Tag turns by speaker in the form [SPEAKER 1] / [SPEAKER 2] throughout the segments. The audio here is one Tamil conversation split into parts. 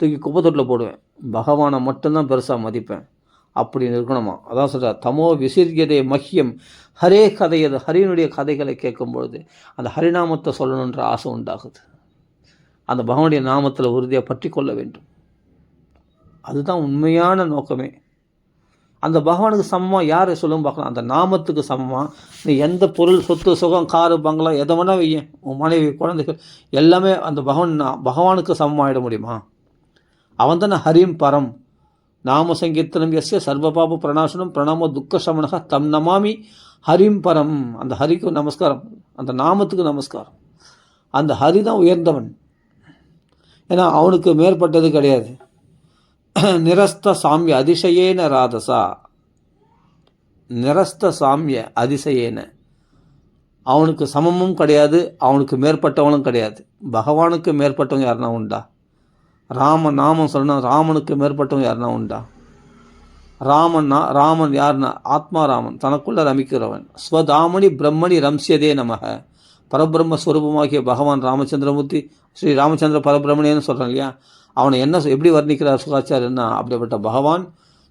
[SPEAKER 1] தூக்கி குப்பை தொட்டில் போடுவேன். பகவானை மட்டும்தான் பெருசாக மதிப்பேன் அப்படின்னு இருக்கணுமா. அதான் சொல்கிறார், தமோ விசிறியதே மஹ்யம் ஹரே கதையது. ஹரியினுடைய கதைகளை கேட்கும்பொழுது அந்த ஹரிநாமத்தை சொல்லணுன்ற ஆசை உண்டாகுது. அந்த பகவானுடைய நாமத்தில் உறுதியாக பற்றி கொள்ள வேண்டும். அதுதான் உண்மையான நோக்கமே. அந்த பகவானுக்கு சமமாக யாரை சொல்லும் பார்க்கலாம். அந்த நாமத்துக்கு சமமாக நீ எந்த பொருள், சொத்து, சுகம், காரு, பங்களா எதை வேணால் வையன், உன் மனைவி, குழந்தைகள் எல்லாமே அந்த பகவானுக்கு சமமாகிட முடியுமா? அவன் தானே ஹரிம் பரம். நாம சங்கீர்த்தனம் எஸ்ய சர்வபாப பிரணாசனம் பிரணாம துக்க சமனக தம் நமாமி ஹரிம் பரம். அந்த ஹரிக்கு நமஸ்காரம், அந்த நாமத்துக்கு நமஸ்காரம். அந்த ஹரி தான் உயர்ந்தவன். ஏன்னா அவனுக்கு மேற்பட்டது கிடையாது. நிரஸ்த சாமிய அதிசயேன ராதசா. நிரஸ்த சாமிய அதிசயேன, அவனுக்கு சமமும் கிடையாது, அவனுக்கு மேற்பட்டவனும் கிடையாது. பகவானுக்கு மேற்பட்டவன் யாருன்னா உண்டா? நாமம் சொல்லணும், ராமனுக்கு மேற்பட்டவன் யாருன்னா உண்டா? ராமன் யாருன்னா ஆத்மா ராமன், தனக்குள்ள ரமிக்கிறவன். ஸ்வதாமணி பிரம்மணி ரம்சியதே நமக. பரபிரம்மஸ்வரூபமாகிய பகவான் ராமச்சந்திரமூர்த்தி, ஸ்ரீ ராமச்சந்திர பரபிரமணியன்னு சொல்கிறான் இல்லையா, அவனை எப்படி வர்ணிக்கிறார் சுகாச்சாரியன்னா, அப்படிப்பட்ட பகவான்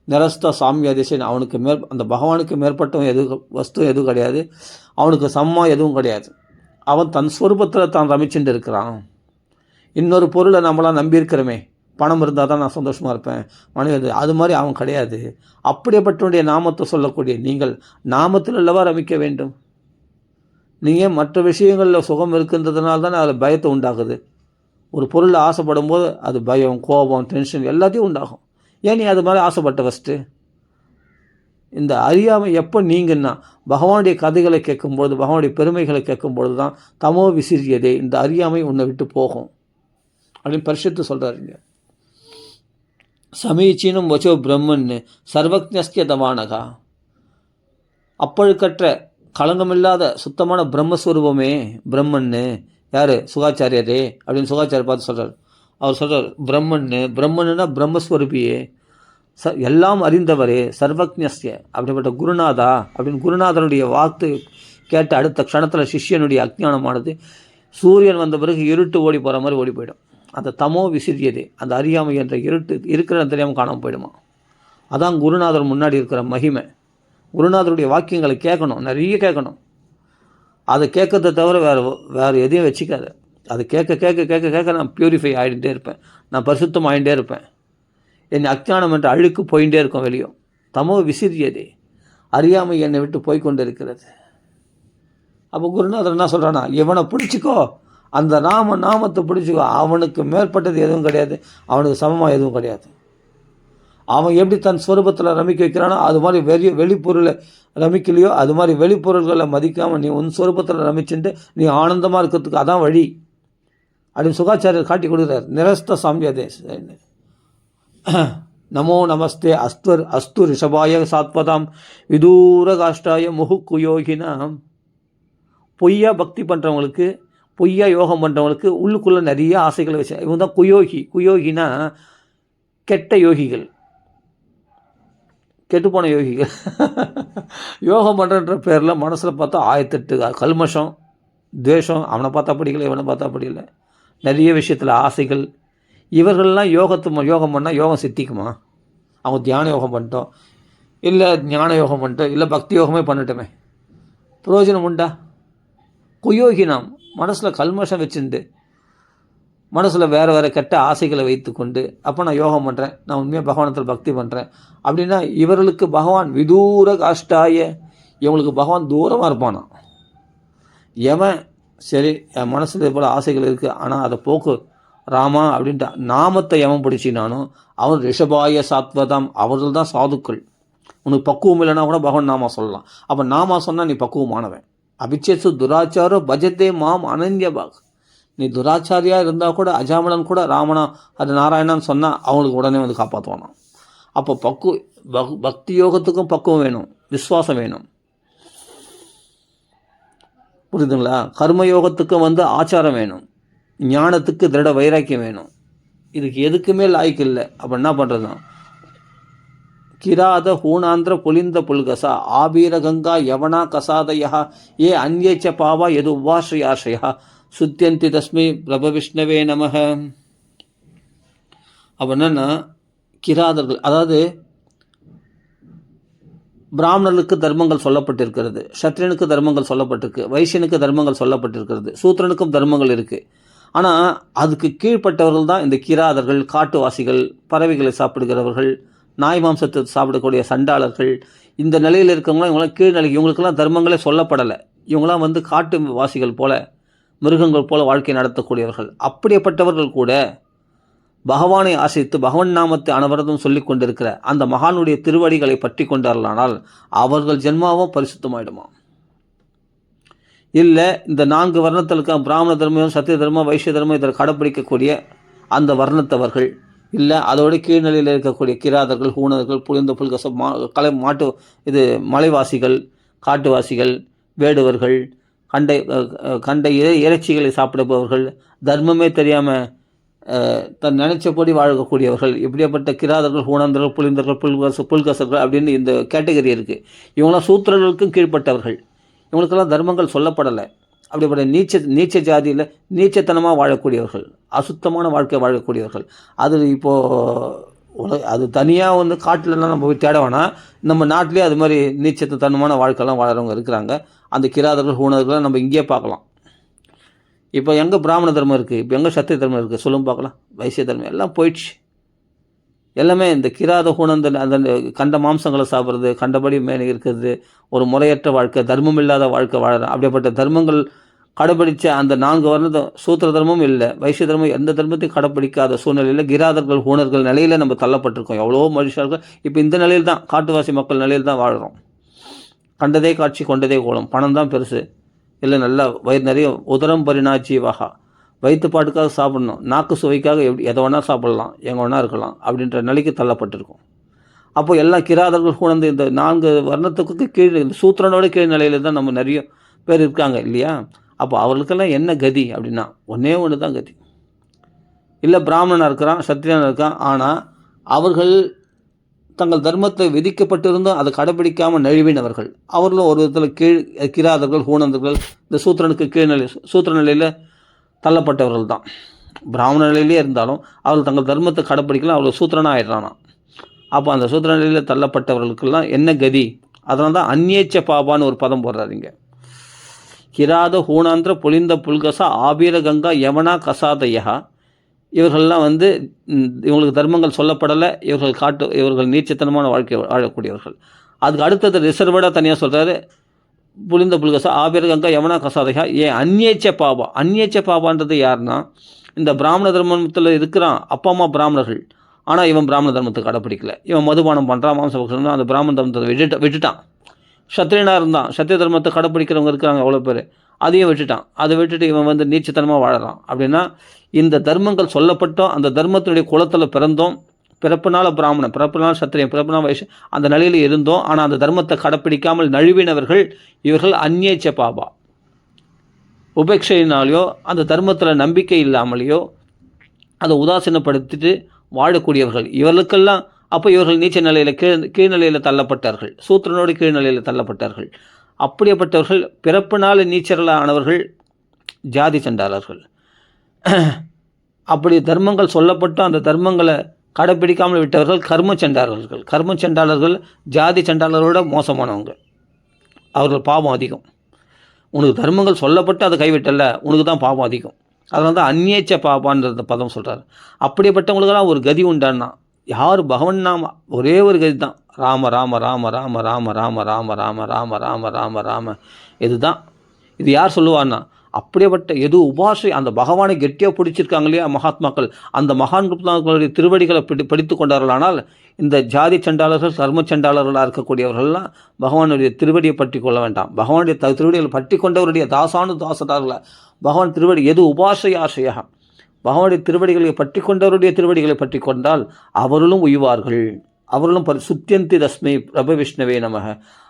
[SPEAKER 1] நிரஸ்த சாமிய அதிசயன். அவனுக்கு அந்த பகவானுக்கு மேற்பட்டவன் வஸ்து எதுவும் கிடையாது, அவனுக்கு சமமாக எதுவும் கிடையாது. அவன் தன் ஸ்வரூபத்தில் தான் ரமிச்சுட்டு இருக்கிறான். இன்னொரு பொருளை நம்மளாம் நம்பியிருக்கிறோமே, பணம் இருந்தால் தான் நான் சந்தோஷமாக இருப்பேன், மனைவி, அது மாதிரி அவன் கிடையாது. அப்படியேப்பட்டவனுடைய நாமத்தை சொல்லக்கூடிய நீங்கள் நாமத்தில் அல்லவா ரமிக்க வேண்டும். நீங்கள் மற்ற விஷயங்களில் சுகம் இருக்குன்றதுனால தானே அதில் பயத்தை உண்டாகுது. ஒரு பொருளை ஆசைப்படும் போது அது பயம், கோபம், டென்ஷன் எல்லாத்தையும் உண்டாகும். ஏன் நீ அது மாதிரி ஆசைப்பட்ட ஃபஸ்ட்டு? இந்த அறியாமை எப்போ நீங்கன்னா பகவானுடைய கதைகளை கேட்கும்பொழுது, பகவானுடைய பெருமைகளை கேட்கும்பொழுது தான் தமோ விசிறியதே, இந்த அறியாமை உன்னை விட்டு போகும் அப்படின்னு பரிசுத்து சொல்கிறாருங்க. சமீச்சீனம் வச்சோ பிரம்மன்னு சர்வஜ்ஞஸ்ய தவானகா. அப்பழுக்கற்ற களங்கமில்லாத சுத்தமான பிரம்மஸ்வரூபமே பிரம்மன்னு. யார்? சுகாச்சாரியரே அப்படின்னு சுகாச்சாரியர் பார்த்து சொல்கிறார். அவர் சொல்கிறார், பிரம்மன்னா பிரம்மஸ்வரூபியே, எல்லாம் அறிந்தவரே, சர்வஜ்ஞஸ்ய. அப்படிப்பட்ட குருநாதா அப்படின்னு குருநாதனுடைய வாக்கு கேட்ட அடுத்த க்ஷணத்தில் சிஷ்யனுடைய அஜ்ஞானமானது சூரியன் வந்த பிறகு இருட்டு ஓடி போகிற மாதிரி ஓடி போயிடும். அந்த தமோ விசிறியதே, அந்த அறியாமை என்ற இருட்டு இருக்கிற தெரியாமல் காணாமல் போயிடுமா. அதான் குருநாதர் முன்னாடி இருக்கிற மகிமை. குருநாதருடைய வாக்கியங்களை கேட்கணும், நிறைய கேட்கணும். அதை கேட்கறத தவிர வேறு எதையும் வச்சுக்காது. அதை கேட்க கேட்க கேட்க கேட்க நான் பியூரிஃபை ஆகிட்டே இருப்பேன், நான் பரிசுத்தம் ஆகிட்டே இருப்பேன். என் அஜ்ஞானம் என்ற அழுக்கு போயிட்டே இருக்கும் வெளியும். தமோ விசிறியதே, அறியாமை என்னை விட்டு போய்கொண்டு இருக்கிறது. அப்போ குருநாதர் என்ன சொல்கிறானா, இவனை பிடிச்சிக்கோ, அந்த நாமத்தை பிடிச்சிக்கோ. அவனுக்கு மேற்பட்டது எதுவும் கிடையாது, அவனுக்கு சமமாக எதுவும் கிடையாது. அவன் எப்படி தன் ஸ்வரூபத்தில் ரமிக்க வைக்கிறானோ அது மாதிரி வெளிப்பொருளை ரமிக்கலையோ அது மாதிரி வெளிப்பொருள்களை மதிக்காமல் நீ உன் ஸ்வரூபத்தில் ரமிச்சுட்டு நீ ஆனந்தமாக இருக்கிறதுக்கு அதான் வழி அப்படின்னு சுகாச்சாரியர் காட்டி கொடுக்குறார். நிரஸ்த சாமியதே. நமோ நமஸ்தே அஸ்து ரிஷபாய சாத்வதாம் விதூர காஷ்டாய முகுக்குயோகினாம். பொய்யா பக்தி பண்ணுறவங்களுக்கு, பொய்யா யோகம் பண்ணுறவங்களுக்கு உள்ளுக்குள்ளே நிறைய ஆசைகளை வச்சு, இவங்க தான் குயோகினா கெட்ட யோகிகள், கெட்டுப்போன யோகிகள். யோகம் பண்ணுறன்ற பேரில் மனசில் பார்த்தா 1008 கல்மஷம், துவேஷம், அவனை பார்த்தா பிடிக்கல, இவனை பார்த்தா பிடிக்கல, நிறைய விஷயத்தில் ஆசைகள். இவர்கள்லாம் யோகம் பண்ணால் யோகம் சித்திக்குமா? அவங்க தியான யோகம் பண்ணிட்டோம், இல்லை ஞான யோகம் பண்ணிட்டோம், இல்லை பக்தி யோகமே பண்ணிட்டோமே, பிரயோஜனம் உண்டா? குயோகி நாம் மனசில் கல்மஷம் வச்சுருந்து, மனசில் வேறு கெட்ட ஆசைகளை வைத்து கொண்டு, அப்போ நான் யோகம் பண்ணுறேன், நான் உண்மையாக பகவானத்தில் பக்தி பண்ணுறேன் அப்படின்னா இவர்களுக்கு பகவான் விதூர காஷ்டாய, இவங்களுக்கு பகவான் தூரமாக இருப்பானா. எவன் சரி என் மனசில் இது போல் ஆசைகள் இருக்குது, ஆனால் அதை போக்கு ராமா அப்படின்ட்டு நாமத்தை எவன் பிடிச்சினானோ அவன் ரிஷபாய சாத்வதாம், அவர்கள் தான் சாதுக்கள். உனக்கு பக்குவம் இல்லைன்னா கூட பகவான் நாமா சொல்லலாம். அப்போ நாமா சொன்னால் நீ பக்குவமானவன். அபிச்சேசு துராச்சாரோ பஜத்தே மாம் அனன்யபாக். நீ துராச்சாரியாக இருந்தால் கூட, அஜாமலன் கூட ராமனா அது நாராயணான்னு சொன்னால் அவங்களுக்கு உடனே வந்து காப்பாற்றுவானா. அப்போ பக்தி யோகத்துக்கும் பக்குவம் வேணும், விஸ்வாசம் வேணும், புரியுதுங்களா? கர்மயோகத்துக்கு ஆச்சாரம் வேணும், ஞானத்துக்கு திருட வைராக்கியம் வேணும். இதுக்கு எதுக்குமே லாய்க்கு இல்லை. அப்போ என்ன பண்ணுறதுனா கிராத ஹூணாந்திர புலிந்த புல்கசா ஆபீர கங்கா யவனா கசாதயா ஏ அந்யேச்ச பாவா எது உபாஸ்ரயாஸ்ரயா சுத்தியந்தி தஸ்மை பிரப விஷ்ணவே நமக. அப்போ என்னென்னா கிராதர்கள், அதாவது பிராமணர்களுக்கு தர்மங்கள் சொல்லப்பட்டிருக்கிறது, சத்திரியனுக்கு தர்மங்கள் சொல்லப்பட்டிருக்கு, வைசியனுக்கு தர்மங்கள் சொல்லப்பட்டிருக்கிறது, சூத்திரனுக்கும் தர்மங்கள் இருக்குது. ஆனால் அதுக்கு கீழ்ப்பட்டவர்கள் தான் இந்த கிராதர்கள், காட்டுவாசிகள், பறவைகளை சாப்பிடுகிறவர்கள், நாய் மாம்சத்தை சாப்பிடக்கூடிய சண்டாளர்கள். இந்த நிலையில் இருக்கவங்களாம் இவங்களாம் கீழ்நிலை, இவங்களுக்கெல்லாம் தர்மங்களே சொல்லப்படலை. இவங்களாம் வந்து காட்டு வாசிகள் போல, மிருகங்கள் போல வாழ்க்கை நடத்தக்கூடியவர்கள். அப்படிப்பட்டவர்கள் கூட பகவானை ஆசித்து பகவன் நாமத்தை அனவரதம் சொல்லி கொண்டிருக்கிற அந்த மகானுடைய திருவடிகளை பற்றி கொண்டார்களானால் அவர்கள் ஜென்மாவும் பரிசுத்தமாயிடுமா. இல்லை இந்த 4 வர்ணத்திற்கு பிராமண தர்மம், சத்திய தர்மம், வைசிய தர்மம் இதில் கடைப்பிடிக்கக்கூடிய அந்த வர்ணத்தவர்கள், இல்லை அதோட கீழ்நிலையில் இருக்கக்கூடிய கிராதர்கள், ஹூணர்கள், புளிந்த புல்கச மாட்டு மலைவாசிகள், காட்டுவாசிகள், வேடுவர்கள், கண்டை இறைச்சிகளை சாப்பிடுபவர்கள், தர்மமே தெரியாமல் தன் நினைச்சபடி வாழக்கூடியவர்கள், இப்படிப்பட்ட கிராதர்கள், ஹூணந்தர்கள், புலிந்தர்கள், புல்கசர்கள் அப்படின்னு இந்த கேட்டகரி இருக்குது. இவங்களாம் சூத்திரர்களுக்கும் கீழ்ப்பட்டவர்கள். இவங்களுக்கெல்லாம் தர்மங்கள் சொல்லப்படலை. அப்படிப்பட்ட நீச்ச ஜாதியில் நீச்சத்தனமாக வாழக்கூடியவர்கள், அசுத்தமான வாழ்க்கை வாழக்கூடியவர்கள். அது இப்போது அது தனியாக வந்து காட்டிலலாம் நம்ம போய் தேட வேணாம். நம்ம நாட்டிலே அது மாதிரி நீச்சத்தனமான வாழ்க்கைலாம் வாழறவங்க இருக்கிறாங்க. அந்த கிராதர்கள், ஹூணர்களை நம்ம இங்கேயே பார்க்கலாம். இப்போ எங்கே பிராமண தர்மம் இருக்குது, இப்போ எங்கே சத்திய தர்மம் இருக்குது சொல்லும் பார்க்கலாம். வைசிய தர்மம் எல்லாம் போயிடுச்சு. எல்லாமே இந்த கிராத ஹூணந்த அந்த கண்ட மாம்சங்களை சாப்பிட்றது, கண்டபடி மேலே இருக்கிறது, ஒரு முறையற்ற வாழ்க்கை, தர்மம் இல்லாத வாழ்க்கை வாழறோம். அப்படிப்பட்ட தர்மங்கள் கடைப்பிடிச்ச அந்த 4 வர்ண சூத்திர தர்மமும் இல்லை, வைசிய தர்மம் எந்த தர்மத்தையும் கடைப்பிடிக்காத சூழ்நிலையில் கிராதர்கள், ஹூணர்கள் நிலையில் நம்ம தள்ளப்பட்டிருக்கோம். எவ்வளோ மனுஷர்கள் இப்போ இந்த நிலையில் தான், காட்டுவாசி மக்கள் நிலையில் தான் வாழுறோம். கண்டதே காட்சி கொண்டதே கோலம், பணம் தான் பெருசு, இல்லை நல்லா வயிறு நிறைய உதரம் பரிணாஜீவகா, வயிற்று பாட்டுக்காக சாப்பிடணும், நாக்கு சுவைக்காக எதை வேணால் சாப்பிடலாம், எங்கே வேணா இருக்கலாம் அப்படின்ற நிலைக்கு தள்ளப்பட்டிருக்கும். அப்போ எல்லாம் கிராதர்கள் குழந்தை இந்த 4 வர்ணத்துக்கு கீழ், இந்த சூத்திரனோட கீழ் நிலையில் தான் நம்ம நிறைய பேர் இருக்காங்க இல்லையா. அப்போ அவர்களுக்கெல்லாம் என்ன கதி அப்படின்னா ஒன்றே ஒன்று தான் கதி. இல்லை பிராமணனாக இருக்கிறான், சத்திரியனாக இருக்கான், ஆனால் அவர்கள் தங்கள் தர்மத்தை விதிக்கப்பட்டிருந்தும் அதை கடைப்பிடிக்காமல் நழுவினவர்கள். அவர்களும் ஒரு விதத்தில் கிராதர்கள், ஹூணந்தர்கள், இந்த சூத்திரனுக்கு கீழ்நிலை, சூத்திர நிலையில் தள்ளப்பட்டவர்கள் தான். பிராமண நிலையிலே இருந்தாலும் அவர்கள் தங்கள் தர்மத்தை கடைப்பிடிக்கலாம், அவர்கள் சூத்திரனாக ஆயிடுறானா. அப்போ அந்த சூத்திர நிலையில் தள்ளப்பட்டவர்களுக்கெல்லாம் என்ன கதி? அதனால தான் அந்நேச்ச பாபான்னு ஒரு பதம் போடுறாருங்க. கிராத ஹூணாந்திர புலிந்த புல்கசா ஆபீர கங்கா யமனா கசாதயா, இவர்கள்லாம் வந்து இவங்களுக்கு தர்மங்கள் சொல்லப்படலை, இவர்கள் நீச்சத்தனமான வாழ்க்கை வாழக்கூடியவர்கள். அதுக்கு அடுத்தது ரிசர்வடாக தனியாக சொல்கிறாரு, புலிந்த புல்கசா ஆபீர கங்கா யமனா கசாதயா ஏன் அந்நேச்ச பாபா. அந்நேச்ச பாபான்றது யாருன்னா, இந்த பிராமண தர்மத்தில் இருக்கிறான், அப்பா அம்மா பிராமணர்கள், ஆனால் இவன் பிராமண தர்மத்தை கடைப்பிடிக்கல, இவன் மதுபானம் பண்ணுறான், மாம்சபக்ஷன், அந்த பிராமண தர்மத்தை விட்டுட்டான். சத்திரியனாக இருந்தான், சத்திய தர்மத்தை கடைப்பிடிக்கிறவங்க இருக்கிறாங்க அவ்வளோ பேர், அதையும் விட்டுட்டான். அதை விட்டுட்டு இவன் வந்து நீச்சத்தனமாக வாழறான். அப்படின்னா இந்த தர்மங்கள் சொல்லப்பட்டோம், அந்த தர்மத்தினுடைய குலத்தில் பிறந்தோம், பிறப்புனால பிராமணன், பிறப்புனால சத்திரியன், பிறப்புனால வைஷ்ய, அந்த நிலையில் இருந்தோம். ஆனால் அந்த தர்மத்தை கடைப்பிடிக்காமல் நழுவினவர்கள் இவர்கள் அந்நேச்ச பாபா. உபேட்சையினாலேயோ அந்த தர்மத்தில் நம்பிக்கை இல்லாமலேயோ அதை உதாசீனப்படுத்திட்டு வாழக்கூடியவர்கள் இவர்களுக்கெல்லாம். அப்போ இவர்கள் நீச்ச நிலையில் கீழ்நிலையில் தள்ளப்பட்டார்கள், சூத்திரனோடு கீழ்நிலையில் தள்ளப்பட்டார்கள். அப்படிப்பட்டவர்கள் பிறப்பினால் நீச்சர்களானவர்கள் ஜாதி சண்டாளர்கள். அப்படி தர்மங்கள் சொல்லப்பட்டு அந்த தர்மங்களை கடைப்பிடிக்காமல் விட்டவர்கள் கர்ம சண்டாளர்கள். கர்ம சண்டாளர்கள் ஜாதி சண்டாளர்களோட மோசமானவங்க, அவர்கள் பாவம் அதிகம். உனக்கு தர்மங்கள் சொல்லப்பட்டு அதை கைவிட்டல, உனக்கு தான் பாவம் அதிகம். அதனால தான் அந்நேச்ச பாபான்ற பதம் சொல்கிறார். அப்படிப்பட்டவங்களுக்கெல்லாம் ஒரு கதி உண்டான்னா யார்? பகவன் நாம ஒரே ஒரு கதி தான், ராம ராம ராம ராம ராம ராம ராம ராம ராம ராம ராம ராம. இதுதான். இது யார் சொல்லுவார்னா அப்படியேப்பட்ட எது உபாசை அந்த பகவானை கெட்டியாக பிடிச்சிருக்காங்க இல்லையா மகாத்மாக்கள், அந்த மகான்களுடைய திருவடிகளை படித்து கொண்டார்களானால் இந்த ஜாதி சண்டாளர்கள், கர்ம சண்டாளர்களாக இருக்கக்கூடியவர்கள்லாம் பகவானுடைய திருவடியை பற்றி கொள்ள வேண்டாம். பகவானுடைய திருவடிகளை பற்றி கொண்டவருடைய தாசானுதாசனார்கள பகவான் திருவடி எது உபாசை ஆசையாக பகவானுடைய திருவடிகளை பற்றி கொண்டவருடைய திருவடிகளை பற்றி கொண்டால் அவர்களும் உய்வார்கள். அவர்களும் சுத்தியந்தி தஸ்மை பிரப விஷ்ணவே நமக,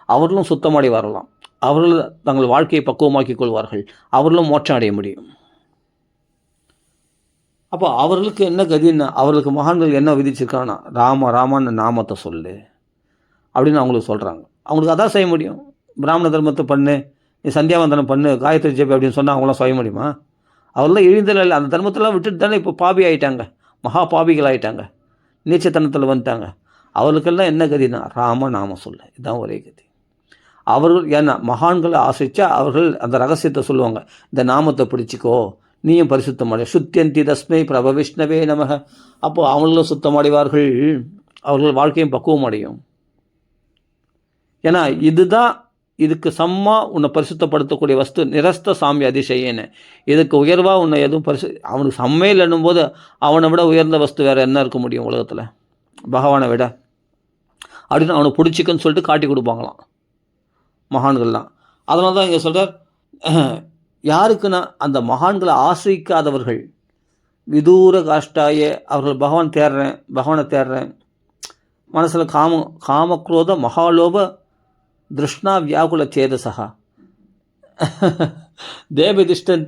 [SPEAKER 1] அவர்களும் சுத்தமடை வரலாம். அவர்கள் தங்கள் வாழ்க்கையை பக்குவமாக்கிக் கொள்வார்கள். அவர்களும் மோட்சம் அடைய முடியும். அப்போ அவர்களுக்கு என்ன கதின்னா, அவர்களுக்கு மகான்கள் என்ன விதிச்சிருக்காங்கன்னா ராம ராமான்னு நாமத்தை சொல்லு அப்படின்னு அவங்களுக்கு சொல்கிறாங்க. அவங்களுக்கு அதான் செய்ய முடியும். பிராமண தர்மத்தை பண்ணு, நீ சந்தியாவந்தனம் பண்ணு, காயத்ரி ஜெபி அப்படின்னு சொன்னால் அவங்களாம் செய்ய முடியுமா? அவரெல்லாம் இழிந்தல அந்த தர்மத்தெல்லாம் விட்டுட்டு தானே இப்போ பாபி ஆகிட்டாங்க, மகா பாபிகள் ஆகிட்டாங்க. நீச்சத்தனத்தில் வந்துட்டாங்க. அவர்களுக்கெல்லாம் என்ன கதினா ராம நாம சொல்ல, இதுதான் ஒரே கதி. அவர்கள் ஏன்னா மகான்களை ஆசைச்சா அவர்கள் அந்த ரகசியத்தை சொல்லுவாங்க. இந்த நாமத்தை பிடிச்சிக்கோ, நீயும் பரிசுத்தமடை. சுத்தியந்தி தஸ்மை பிரப விஷ்ணவே நமக. அப்போ அவங்களும் சுத்தமடைவார்கள், அவர்கள் வாழ்க்கையும் பக்குவம் அடையும். ஏன்னா இதுதான் இதுக்கு சம்மா உன்னை பரிசுத்தப்படுத்தக்கூடிய வஸ்து. நிரஸ்த சாமி அதிசயன்னு. இதுக்கு உயர்வாக உன்னை எதுவும் அவனுக்கு சம்மே இல்லைன்னும் போது அவனை விட உயர்ந்த வஸ்து வேறு என்ன இருக்க முடியும் உலகத்தில் பகவானை விட அப்படின்னு அவனை பிடிச்சிக்கன்னு சொல்லிட்டு காட்டி கொடுப்பாங்களாம் மகான்கள்லாம். அதனால தான் இங்கே சொல்கிறார், யாருக்குன்னா அந்த மகான்களை ஆசிரிக்காதவர்கள் விதூர காஷ்டாய அவர்கள் பகவானை தேடுறேன் மனசில் காமக்ரோத மகாலோப திருஷ்ணா வியாகுல சேதசா தேவதிஷ்டன்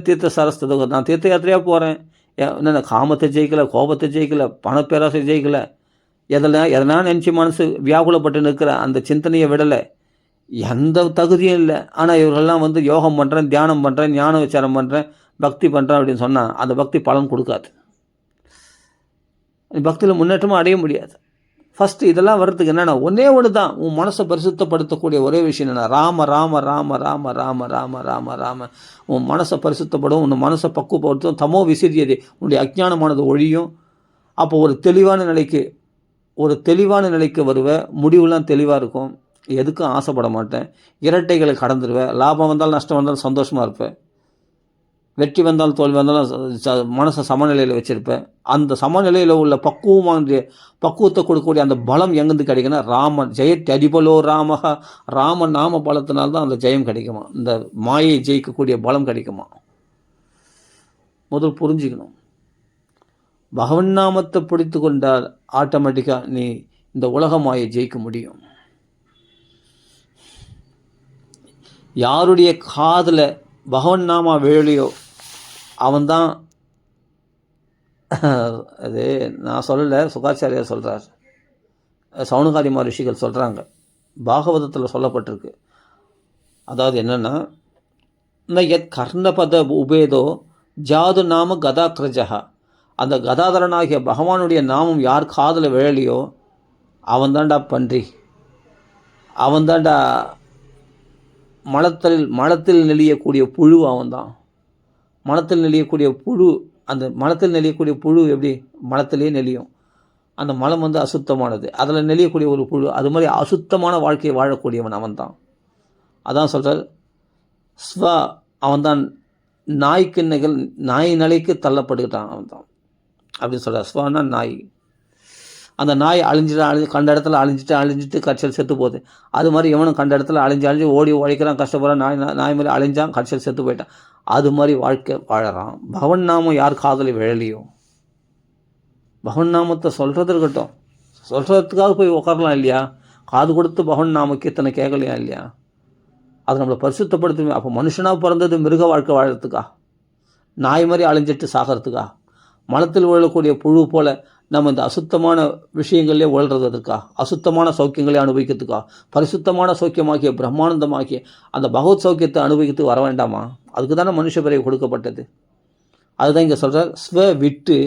[SPEAKER 1] தீர்த்த சரஸ்தோ. நான் தீர்த்த யாத்திரையாக போகிறேன், என்னென்ன காமத்தை ஜெயிக்கலை, கோபத்தை ஜெயிக்கலை, பணப்பேராசை ஜெயிக்கலை, எதனா நினச்சி மனசு வியாகுலப்பட்டு நிற்கிற அந்த சிந்தனையை விடலை, எந்த தகுதியும் இல்லை. ஆனால் இவர்கள்லாம் யோகம் பண்ணுறேன், தியானம் பண்ணுறேன், ஞான விசாரம் பண்ணுறேன், பக்தி பண்ணுறேன் அப்படின்னு சொன்னால் அந்த பக்தி பலன் கொடுக்காது. பக்தியில் முன்னேற்றமாக அடைய முடியாது. ஃபஸ்ட்டு இதெல்லாம் வர்றதுக்கு என்னென்னா ஒன்றே ஒன்று தான், உன் மனசை பரிசுத்தப்படுத்தக்கூடிய ஒரே விஷயம் என்னென்னா ராம ராம ராம ராம ராம ராம ராம ராம. உன் மனசை பரிசுத்தப்படும், உன் மனசை பக்குவப்படுத்தும், தமோ விசிறியது, உன்னுடைய அஞ்ஞானமானது ஒழியும். அப்போ ஒரு தெளிவான நிலைக்கு வருவ, முடிவுலாம் தெளிவாக இருக்கும், எதுக்கும் ஆசைப்பட மாட்டேன், இரட்டைகளை கடந்துருவேன், லாபம் வந்தாலும் நஷ்டம் வந்தாலும் சந்தோஷமாக இருப்பேன், வெற்றி வந்தாலும் தோல்வி வந்தாலும் மனசை சமநிலையில் வச்சுருப்பேன். அந்த சமநிலையில் உள்ள பக்குவத்தை கொடுக்கக்கூடிய அந்த பலம் எங்கேருந்து கிடைக்குன்னா ராமன் ஜெயத் அடிபலோ ராமக, ராம நாம பலத்தினால்தான் அந்த ஜெயம் கிடைக்குமா, இந்த மாயை ஜெயிக்கக்கூடிய பலம் கிடைக்குமா. முதல் புரிஞ்சுக்கணும். பகவன் நாமத்தை பிடித்து கொண்டால் ஆட்டோமேட்டிக்காக நீ இந்த உலக மாயை ஜெயிக்க முடியும். யாருடைய காதில் பகவன் நாமா வேலையோ அவன்தான், அது நான் சொல்லலை, சுகாச்சாரியார் சொல்கிறார், சவுனகாதிமா ரிஷிகள் சொல்கிறாங்க, பாகவதத்தில் சொல்லப்பட்டிருக்கு. அதாவது என்னென்னா, எத் கர்ணபத உபேதோ ஜாது நாம கதாக்ரஜா. அந்த கதாதரனாகிய பகவானுடைய நாமம் யார் காதில் விழலையோ அவன்தாண்டா பன்றி, அவன்தாண்டா மலத்தில் நெளியக்கூடிய புழு, அவன்தான் மலத்தில் நெளியக்கூடிய புழு. அந்த மலத்தில் நெளியக்கூடிய புழு எப்படி மலத்திலேயே நெளியும், அந்த மலம் அசுத்தமானது, அதில் நெளியக்கூடிய ஒரு புழு, அது மாதிரி அசுத்தமான வாழ்க்கையை வாழக்கூடியவன் அவன்தான். அதான் சொல்கிறார், அவன்தான் நாய் நிலைக்கு தள்ளப்படுகிறான் அவன்தான் அப்படின்னு சொல்கிறார். ஸ்வான்னா நாய். அந்த நாய் கண்ட இடத்துல அழிஞ்சிட்டு கடைசியில் செத்து போகுது. அது மாதிரி இவனும் கண்ட இடத்துல அழிஞ்சு ஓடி உழைக்கிறான், கஷ்டப்படுறான், நாய் மாதிரி அழிஞ்சான், கடைசியில் செத்து போயிட்டான். அது மாதிரி வாழ்க்கை வாழறான். பகவன் நாமம் யார் காதலி விழலையோ, பகவன் நாமத்தை சொல்கிறது இருக்கட்டும், சொல்கிறதுக்காக போய் உட்காரலாம் இல்லையா, காது கொடுத்து பகவன் நாம கீர்த்தனை கேட்கலையா இல்லையா, அது நம்மளை பரிசுத்தப்படுத்துமே. அப்போ மனுஷனாக பிறந்தது மிருக வாழ்க்கை வாழறதுக்கா, நாய் மாதிரி அழிஞ்சிட்டு சாகிறதுக்கா, மனத்தில் விழக்கூடிய புழு போல் நம்ம இந்த அசுத்தமான விஷயங்களே உழறதுக்கா, அசுத்தமான சௌக்கியங்களே அனுபவிக்கிறதுக்கா, பரிசுத்தமான சௌக்கியமாக்கிய பிரம்மானந்தமாக்கிய அந்த பகவத் சௌக்கியத்தை அனுபவிக்கிறதுக்கு வர வேண்டாமா? அதுக்கு தானே மனுஷ பிறவி கொடுக்கப்பட்டது. அதுதான் இங்கே சொல்கிறார், விட்டு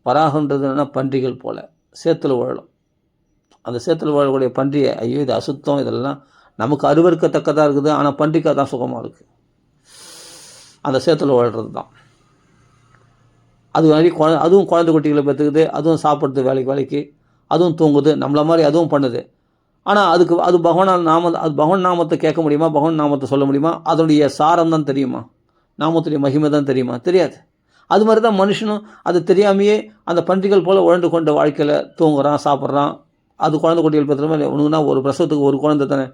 [SPEAKER 1] வராகன்றது என்னன்னா பன்றிகள் போல் சேத்துல உழலும். அந்த சேத்துல உழக்கூடிய பன்றியை, ஐயோ இது அசுத்தம், இதெல்லாம் நமக்கு அருவருக்கத்தக்கதாக இருக்குது, ஆனால் பன்றிக்காக தான் சுகமாக இருக்குது. அந்த சேத்துல உழறது தான். அது மாதிரி அதுவும் குழந்தை குட்டிகளை பெற்றுக்குது, அதுவும் சாப்பிட்றது வேலைக்கு, அதுவும் தூங்குது, நம்மள மாதிரி அதுவும் பண்ணுது. ஆனால் அது பகவான் நாமத்தை கேட்க முடியுமா, பகவான் நாமத்தை சொல்ல முடியுமா, அதனுடைய சாரம் தான் தெரியுமா, நாமத்துடைய மகிமை தான் தெரியுமா? தெரியாது. அது மாதிரி தான் மனுஷனும் அது தெரியாமையே அந்த பன்றிகள் போல் உழண்டு கொண்ட வாழ்க்கையில் தூங்குறான், சாப்பிட்றான். அது குழந்தை குட்டிகள் பெற்றுற மாதிரி உனக்குன்னா ஒரு பிரசவத்துக்கு ஒரு குழந்தை தானே,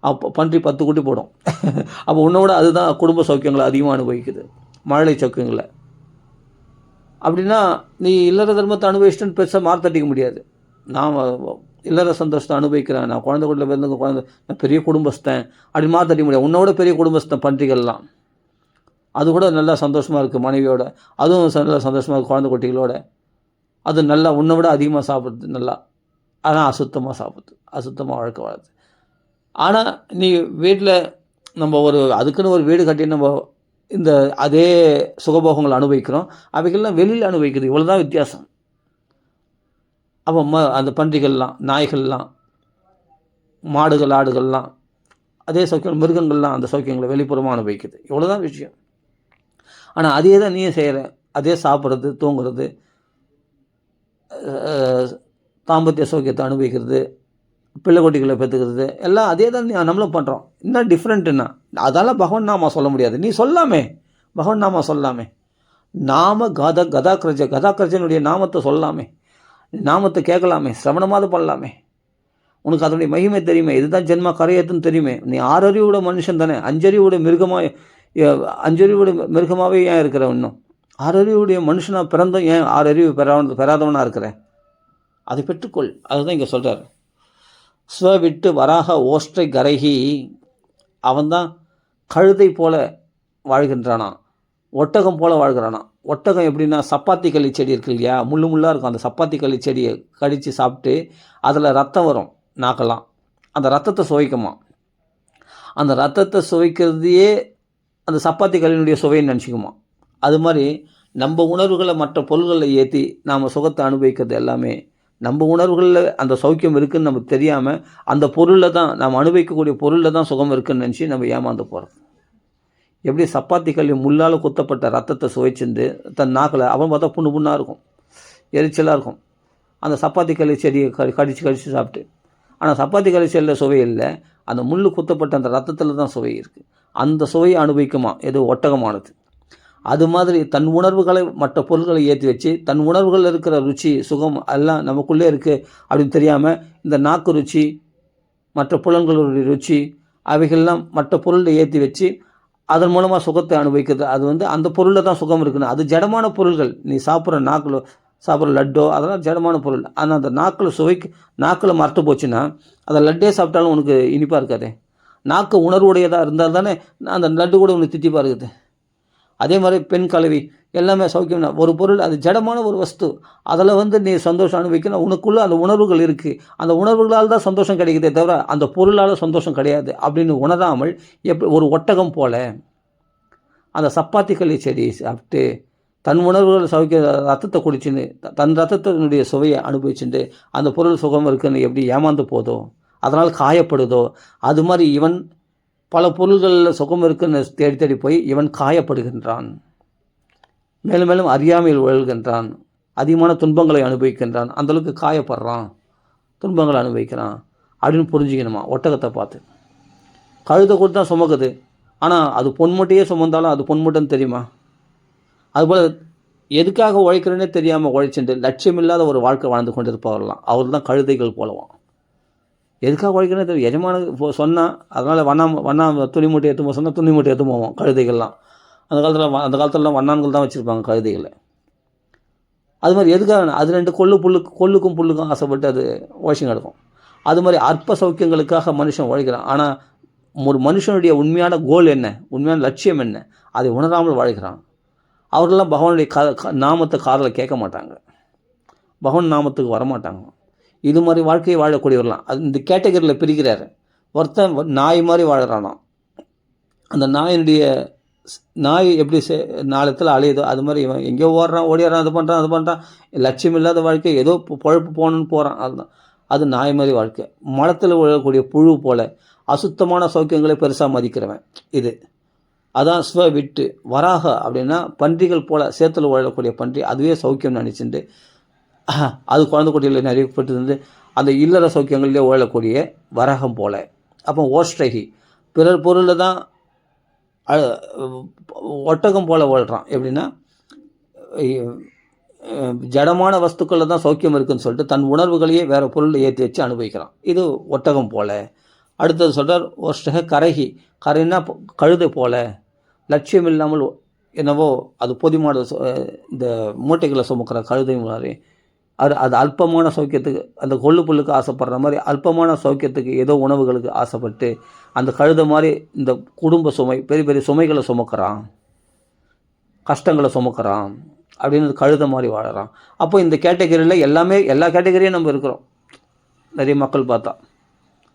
[SPEAKER 1] அப்போ பன்றி 10 குட்டி போடும். அப்போ உன்னோட அதுதான் குடும்ப சௌக்கியங்களை அதிகமாக அனுபவிக்குது, மழலை சௌக்கியங்களை. அப்படின்னா நீ இல்லற தர்மத்தை அனுபவிச்சுட்டு பெருசாக மார்த்தட்டிக்க முடியாது. நான் இல்லற சந்தோஷத்தை அனுபவிக்கிறேன், நான் குழந்தை குட்டியில் பிறந்த குழந்தை, நான் பெரிய குடும்பஸ்தன் அப்படின்னு மார்த்தட்டிக்க முடியாது. உன்னோட பெரிய குடும்பஸ்தன் பன்றிகள்லாம், அது கூட நல்லா சந்தோஷமாக இருக்குது மனைவியோட, அதுவும் நல்லா சந்தோஷமாக இருக்குது குழந்தை குட்டிகளோட, அது நல்லா உன்னை விட அதிகமாக சாப்பிடுது நல்லா, ஆனால் அசுத்தமாக சாப்பிடுது, அசுத்தமாக வாழ்க்கை வாழுது. ஆனால் நீ வீட்டில் நம்ம அதுக்குன்னு ஒரு வீடு கட்டி நம்ம இந்த அதே சுகபோகங்களை அனுபவிக்கிறோம், அவைகள்லாம் வெளியில் அனுபவிக்குது. இவ்வளோ தான் வித்தியாசம். அப்போ அந்த பன்றிகள்லாம், நாய்கள்லாம், மாடுகள், ஆடுகள்லாம் அதே சௌக்கியம், மிருகங்கள்லாம் அந்த சௌக்கியங்களை வெளிப்புறமாக அனுபவிக்குது. இவ்வளோதான் விஷயம். ஆனால் அதே தான் நீயும் செய்கிற. அதே சாப்பிட்றது, தூங்குறது, தாம்பத்திய சௌக்கியத்தை அனுபவிக்கிறது, பிள்ளை குட்டிகளை பெற்றுக்கிறது, எல்லாம் அதே தான் நம்மளும் பண்ணுறோம். என்ன டிஃப்ரெண்ட்டுன்னா, அதெல்லாம் பகவன் நாமா சொல்ல முடியாது. நீ சொல்லாமே, பகவன் நாமா சொல்லாமே. நாம கதாக்கிரஜனுடைய நாமத்தை சொல்லாமே, நாமத்தை கேட்கலாமே, சிரவணமாவது பண்ணலாமே. உனக்கு அதனுடைய மகிமை தெரியுமே. இதுதான் ஜென்மா கரையேற்றுன்னு தெரியுமே. நீ 6 அறிவோட மனுஷன் தானே. 5 அறிவோட மிருகமாகவே ஏன் இருக்கிற? இன்னும் 6 அறிவுடைய மனுஷனாக பிறந்தும் ஏன் 6 அறிவு பெறாதவனாக இருக்கிற? அதை பெற்றுக்கொள். அதுதான் இங்கே சொல்கிறார். ஸ்வ விட்டு வராக ஓஷ்டை கரைகி, அவன்தான் கழுதை போல வாழ்கின்றானா, ஒட்டகம் போல வாழ்கிறானா. ஒட்டகம் எப்படின்னா, சப்பாத்தி களி செடி இருக்கு இல்லையா, முள்ளாக இருக்கும். அந்த சப்பாத்தி களி செடியை கடித்து சாப்பிட்டு அதில் ரத்தம் வரும் நாக்கெல்லாம். அந்த ரத்தத்தை சுவைக்குமா. அந்த ரத்தத்தை சுவைக்கிறதையே அந்த சப்பாத்தி களியினுடைய சுவைன்னு நினச்சிக்குமா. அது மாதிரி நம்ம உணர்வுகளை மற்ற பொருள்களில் ஏற்றி நாம் சுகத்தை அனுபவிக்கிறது எல்லாமே நம்ம உணர்வுகளில் அந்த சௌக்கியம் இருக்குதுன்னு நமக்கு தெரியாமல் அந்த பொருளில் தான் நாம் அனுபவிக்கக்கூடிய பொருளில் தான் சுகம் இருக்குதுன்னு நினச்சி நம்ம ஏமாந்து போகிறோம். எப்படி சப்பாத்தி கல்லி முள்ளால் குத்தப்பட்ட ரத்தத்தை சுவைச்சிருந்து தன் நாக்கில் அவன் பார்த்தா புண்ணாக இருக்கும், எரிச்சலாக இருக்கும். அந்த சப்பாத்தி கல்லி செடியை கடித்து சாப்பிட்டு. ஆனால் சப்பாத்தி கல்லி செடியில் சுவை இல்லை, அந்த முள் குத்தப்பட்ட அந்த ரத்தத்தில் தான் சுவை இருக்குது. அந்த சுவையை அனுபவிக்குமா எது ஒட்டகமானது. அது மாதிரி தன் உணர்வுகளை மற்ற பொருட்களை ஏற்றி வச்சு தன் உணர்வுகளில் இருக்கிற ருச்சி சுகம் எல்லாம் நமக்குள்ளே இருக்குது அப்படின்னு தெரியாமல் இந்த நாக்கு ருச்சி, மற்ற புலன்களுடைய ருச்சி, அவைகள்லாம் மற்ற பொருளை ஏற்றி வச்சு அதன் மூலமாக சுகத்தை அனுபவிக்கிறது. அது அந்த பொருளில் தான் சுகம் இருக்குன்னு. அது ஜடமான பொருள்கள். நீ சாப்பிட்ற நாக்கில் சாப்பிட்ற லட்டோ அதெல்லாம் ஜடமான பொருள். ஆனால் அந்த நாக்கில் மறத்து போச்சுன்னா அதை லட்டே சாப்பிட்டாலும் உனக்கு இனிப்பாக இருக்காது. நாக்கு உணர்வுடையதாக இருந்தால் தானே அந்த லட்டு கூட உனக்கு தித்திப்பாக இருக்குது. அதே மாதிரி பெண் கலவி எல்லாமே சௌக்கியம். ஒரு பொருள் அது ஜடமான ஒரு வஸ்து, அதில் நீ சந்தோஷம் அனுபவிக்கணும். உனக்குள்ளே அந்த உணர்வுகள் இருக்குது, அந்த உணர்வுகளால் தான் சந்தோஷம் கிடைக்குதே தவிர அந்த பொருளால் சந்தோஷம் கிடையாது அப்படின்னு உணராமல் எப்படி ஒரு ஒட்டகம் போல் அந்த சப்பாத்தி களி செடி சாப்பிட்டு தன் உணர்வுகள் சௌக்கிய ரத்தத்தை குடிச்சுன்னு தன் ரத்தத்தினுடைய சுவையை அனுபவிச்சுட்டு அந்த பொருள் சுகம் இருக்குன்னு எப்படி ஏமாந்து போதோ, அதனால் காயப்படுதோ, அது மாதிரி இவன் பல பொருள்களில் சுகம் இருக்குன்னு தேடி தேடி போய் இவன் காயப்படுகின்றான். மேலும் மேலும் அறியாமையில் உழல்கின்றான், அதிகமான துன்பங்களை அனுபவிக்கின்றான், அந்தளவுக்கு காயப்படுறான், துன்பங்களை அனுபவிக்கிறான் அப்படின்னு புரிஞ்சுக்கணுமா. ஒட்டகத்தை பார்த்து கழுதை கூட தான் சுமக்குது, ஆனால் அது பொன்முட்டையே சுமந்தாலும் அது பொன்முட்டைன்னு தெரியுமா. அதுபோல் எதுக்காக உழைக்கிறேன்னே தெரியாமல் உழைச்சிட்டு லட்சியமில்லாத ஒரு வாழ்க்கை வாழ்ந்து கொண்டு இருப்பவர்களாம் அவர் தான் கழுதைகள் போலவான். எதுக்காக உழைக்கிறேன்னு தெரியும். எஜமான சொன்னால் அதனால் வண்ணா துணி மூட்டை எடுத்து சொன்னால் துணி மூட்டை எடுத்து போவோம் கழுதைகள்லாம். அந்த காலத்துலலாம் வண்ணான்கள் தான் வச்சுருப்பாங்க கழுதைகளை. அது மாதிரி எதுக்காக அது 2 கொள்ளுக்கும் புல்லுக்கும் ஆசைப்பட்டு அது உழைச்சி கிடக்கும். அது மாதிரி அற்ப சௌக்கியங்களுக்காக மனுஷன் உழைக்கிறான். ஆனால் ஒரு மனுஷனுடைய உண்மையான கோல் என்ன, உண்மையான லட்சியம் என்ன, அதை உணராமல் வாழ்கிறான். அவர்களெல்லாம் பகவானுடைய நாமத்தை காதில் கேட்க மாட்டாங்க, பகவான் நாமத்துக்கு வரமாட்டாங்க. இது மாதிரி வாழ்க்கையை வாழக்கூடியவர்களாம். அது இந்த கேட்டகரியில் பிரிக்கிறாரு. ஒருத்தன் நாய் மாதிரி வாழறானாம். அந்த நாய் எப்படி 4 இடத்துல அலையுதோ அது மாதிரி இவன் எங்கேயோ ஓடிடுறான், அது பண்ணுறான். லட்சியம் இல்லாத வாழ்க்கை, ஏதோ பொழப்பு போகணுன்னு போகிறான். அதுதான் அது நாய் மாதிரி வாழ்க்கை. மலத்தில் விழக்கூடிய புழு போல் அசுத்தமான சௌக்கியங்களை பெருசாக மதிக்கிறவன் இது. அதான் ஸ்வ விட்டு வராக அப்படின்னா பன்றிகள் போல் சேத்துல வாழக்கூடிய பன்றி, அதுவே சௌக்கியம் நினச்சிட்டு அது குழந்தை குட்டிகளில் நிறைய பெற்று அந்த இல்லற சௌக்கியங்களிலே ஓழக்கூடிய வரகம் போல. அப்போ ஓஷ்டகி பிறர் பொருளில் தான் ஒட்டகம் போல் ஓடுறான். எப்படின்னா ஜடமான வஸ்துக்களில் தான் சௌக்கியம் இருக்குதுன்னு சொல்லிட்டு தன் உணர்வுகளையே வேறு பொருளில் ஏற்றி வச்சு அனுபவிக்கிறான். இது ஒட்டகம் போல். அடுத்தது சொல்கிறார் ஓஷ்டக கரகி. கரைன்னா கழுதை போல் லட்சியம் இல்லாமல் என்னவோ அது பொதிமாடு இந்த மூட்டைகளை சுமக்கிற கழுதை மாதிரி அது அல்பமான சௌக்கியத்துக்கு அந்த கொள்ளு புல்லுக்கு ஆசைப்படுற மாதிரி அல்பமான சௌக்கியத்துக்கு ஏதோ உணவுகளுக்கு ஆசைப்பட்டு அந்த கழுதை மாதிரி இந்த குடும்ப சுமை பெரிய பெரிய சுமைகளை சுமக்கிறான், கஷ்டங்களை சுமக்கிறான் அப்படின்னு கழுதை மாதிரி வாழறான். அப்போ இந்த கேட்டகரியில் எல்லா கேட்டகரியும் நம்ம இருக்கிறோம். நிறைய மக்கள் பார்த்தா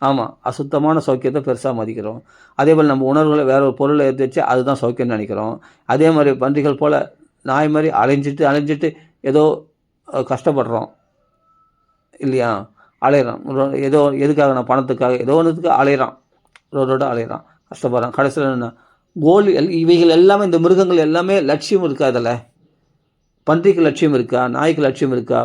[SPEAKER 1] ஆமாம் அசுத்தமான சௌக்கியத்தை பெருசாக மதிக்கிறோம். அதே போல் நம்ம உணர்வுகளை வேற ஒரு பொருளை எடுத்து வச்சு அதுதான் சௌக்கியம்னு நினைக்கிறோம். அதே மாதிரி பன்றிகள் போல் நாய் மாதிரி அலைஞ்சிட்டு ஏதோ கஷ்டப்படுறோம். இல்லையா? அலையிறான். ஏதோ எதுக்காக, நான் பணத்துக்காக ஏதோ ஒன்றுத்துக்கு அலையிறான், ரோடோட அலையிறான், கஷ்டப்படுறான். கடைசியில் என்ன, கோல் இவைகள் எல்லாமே, இந்த மிருகங்கள் எல்லாமே லட்சியம் இருக்கா அதில்? பன்றிக்கு லட்சியம் இருக்கா? நாய்க்கு லட்சியம் இருக்கா?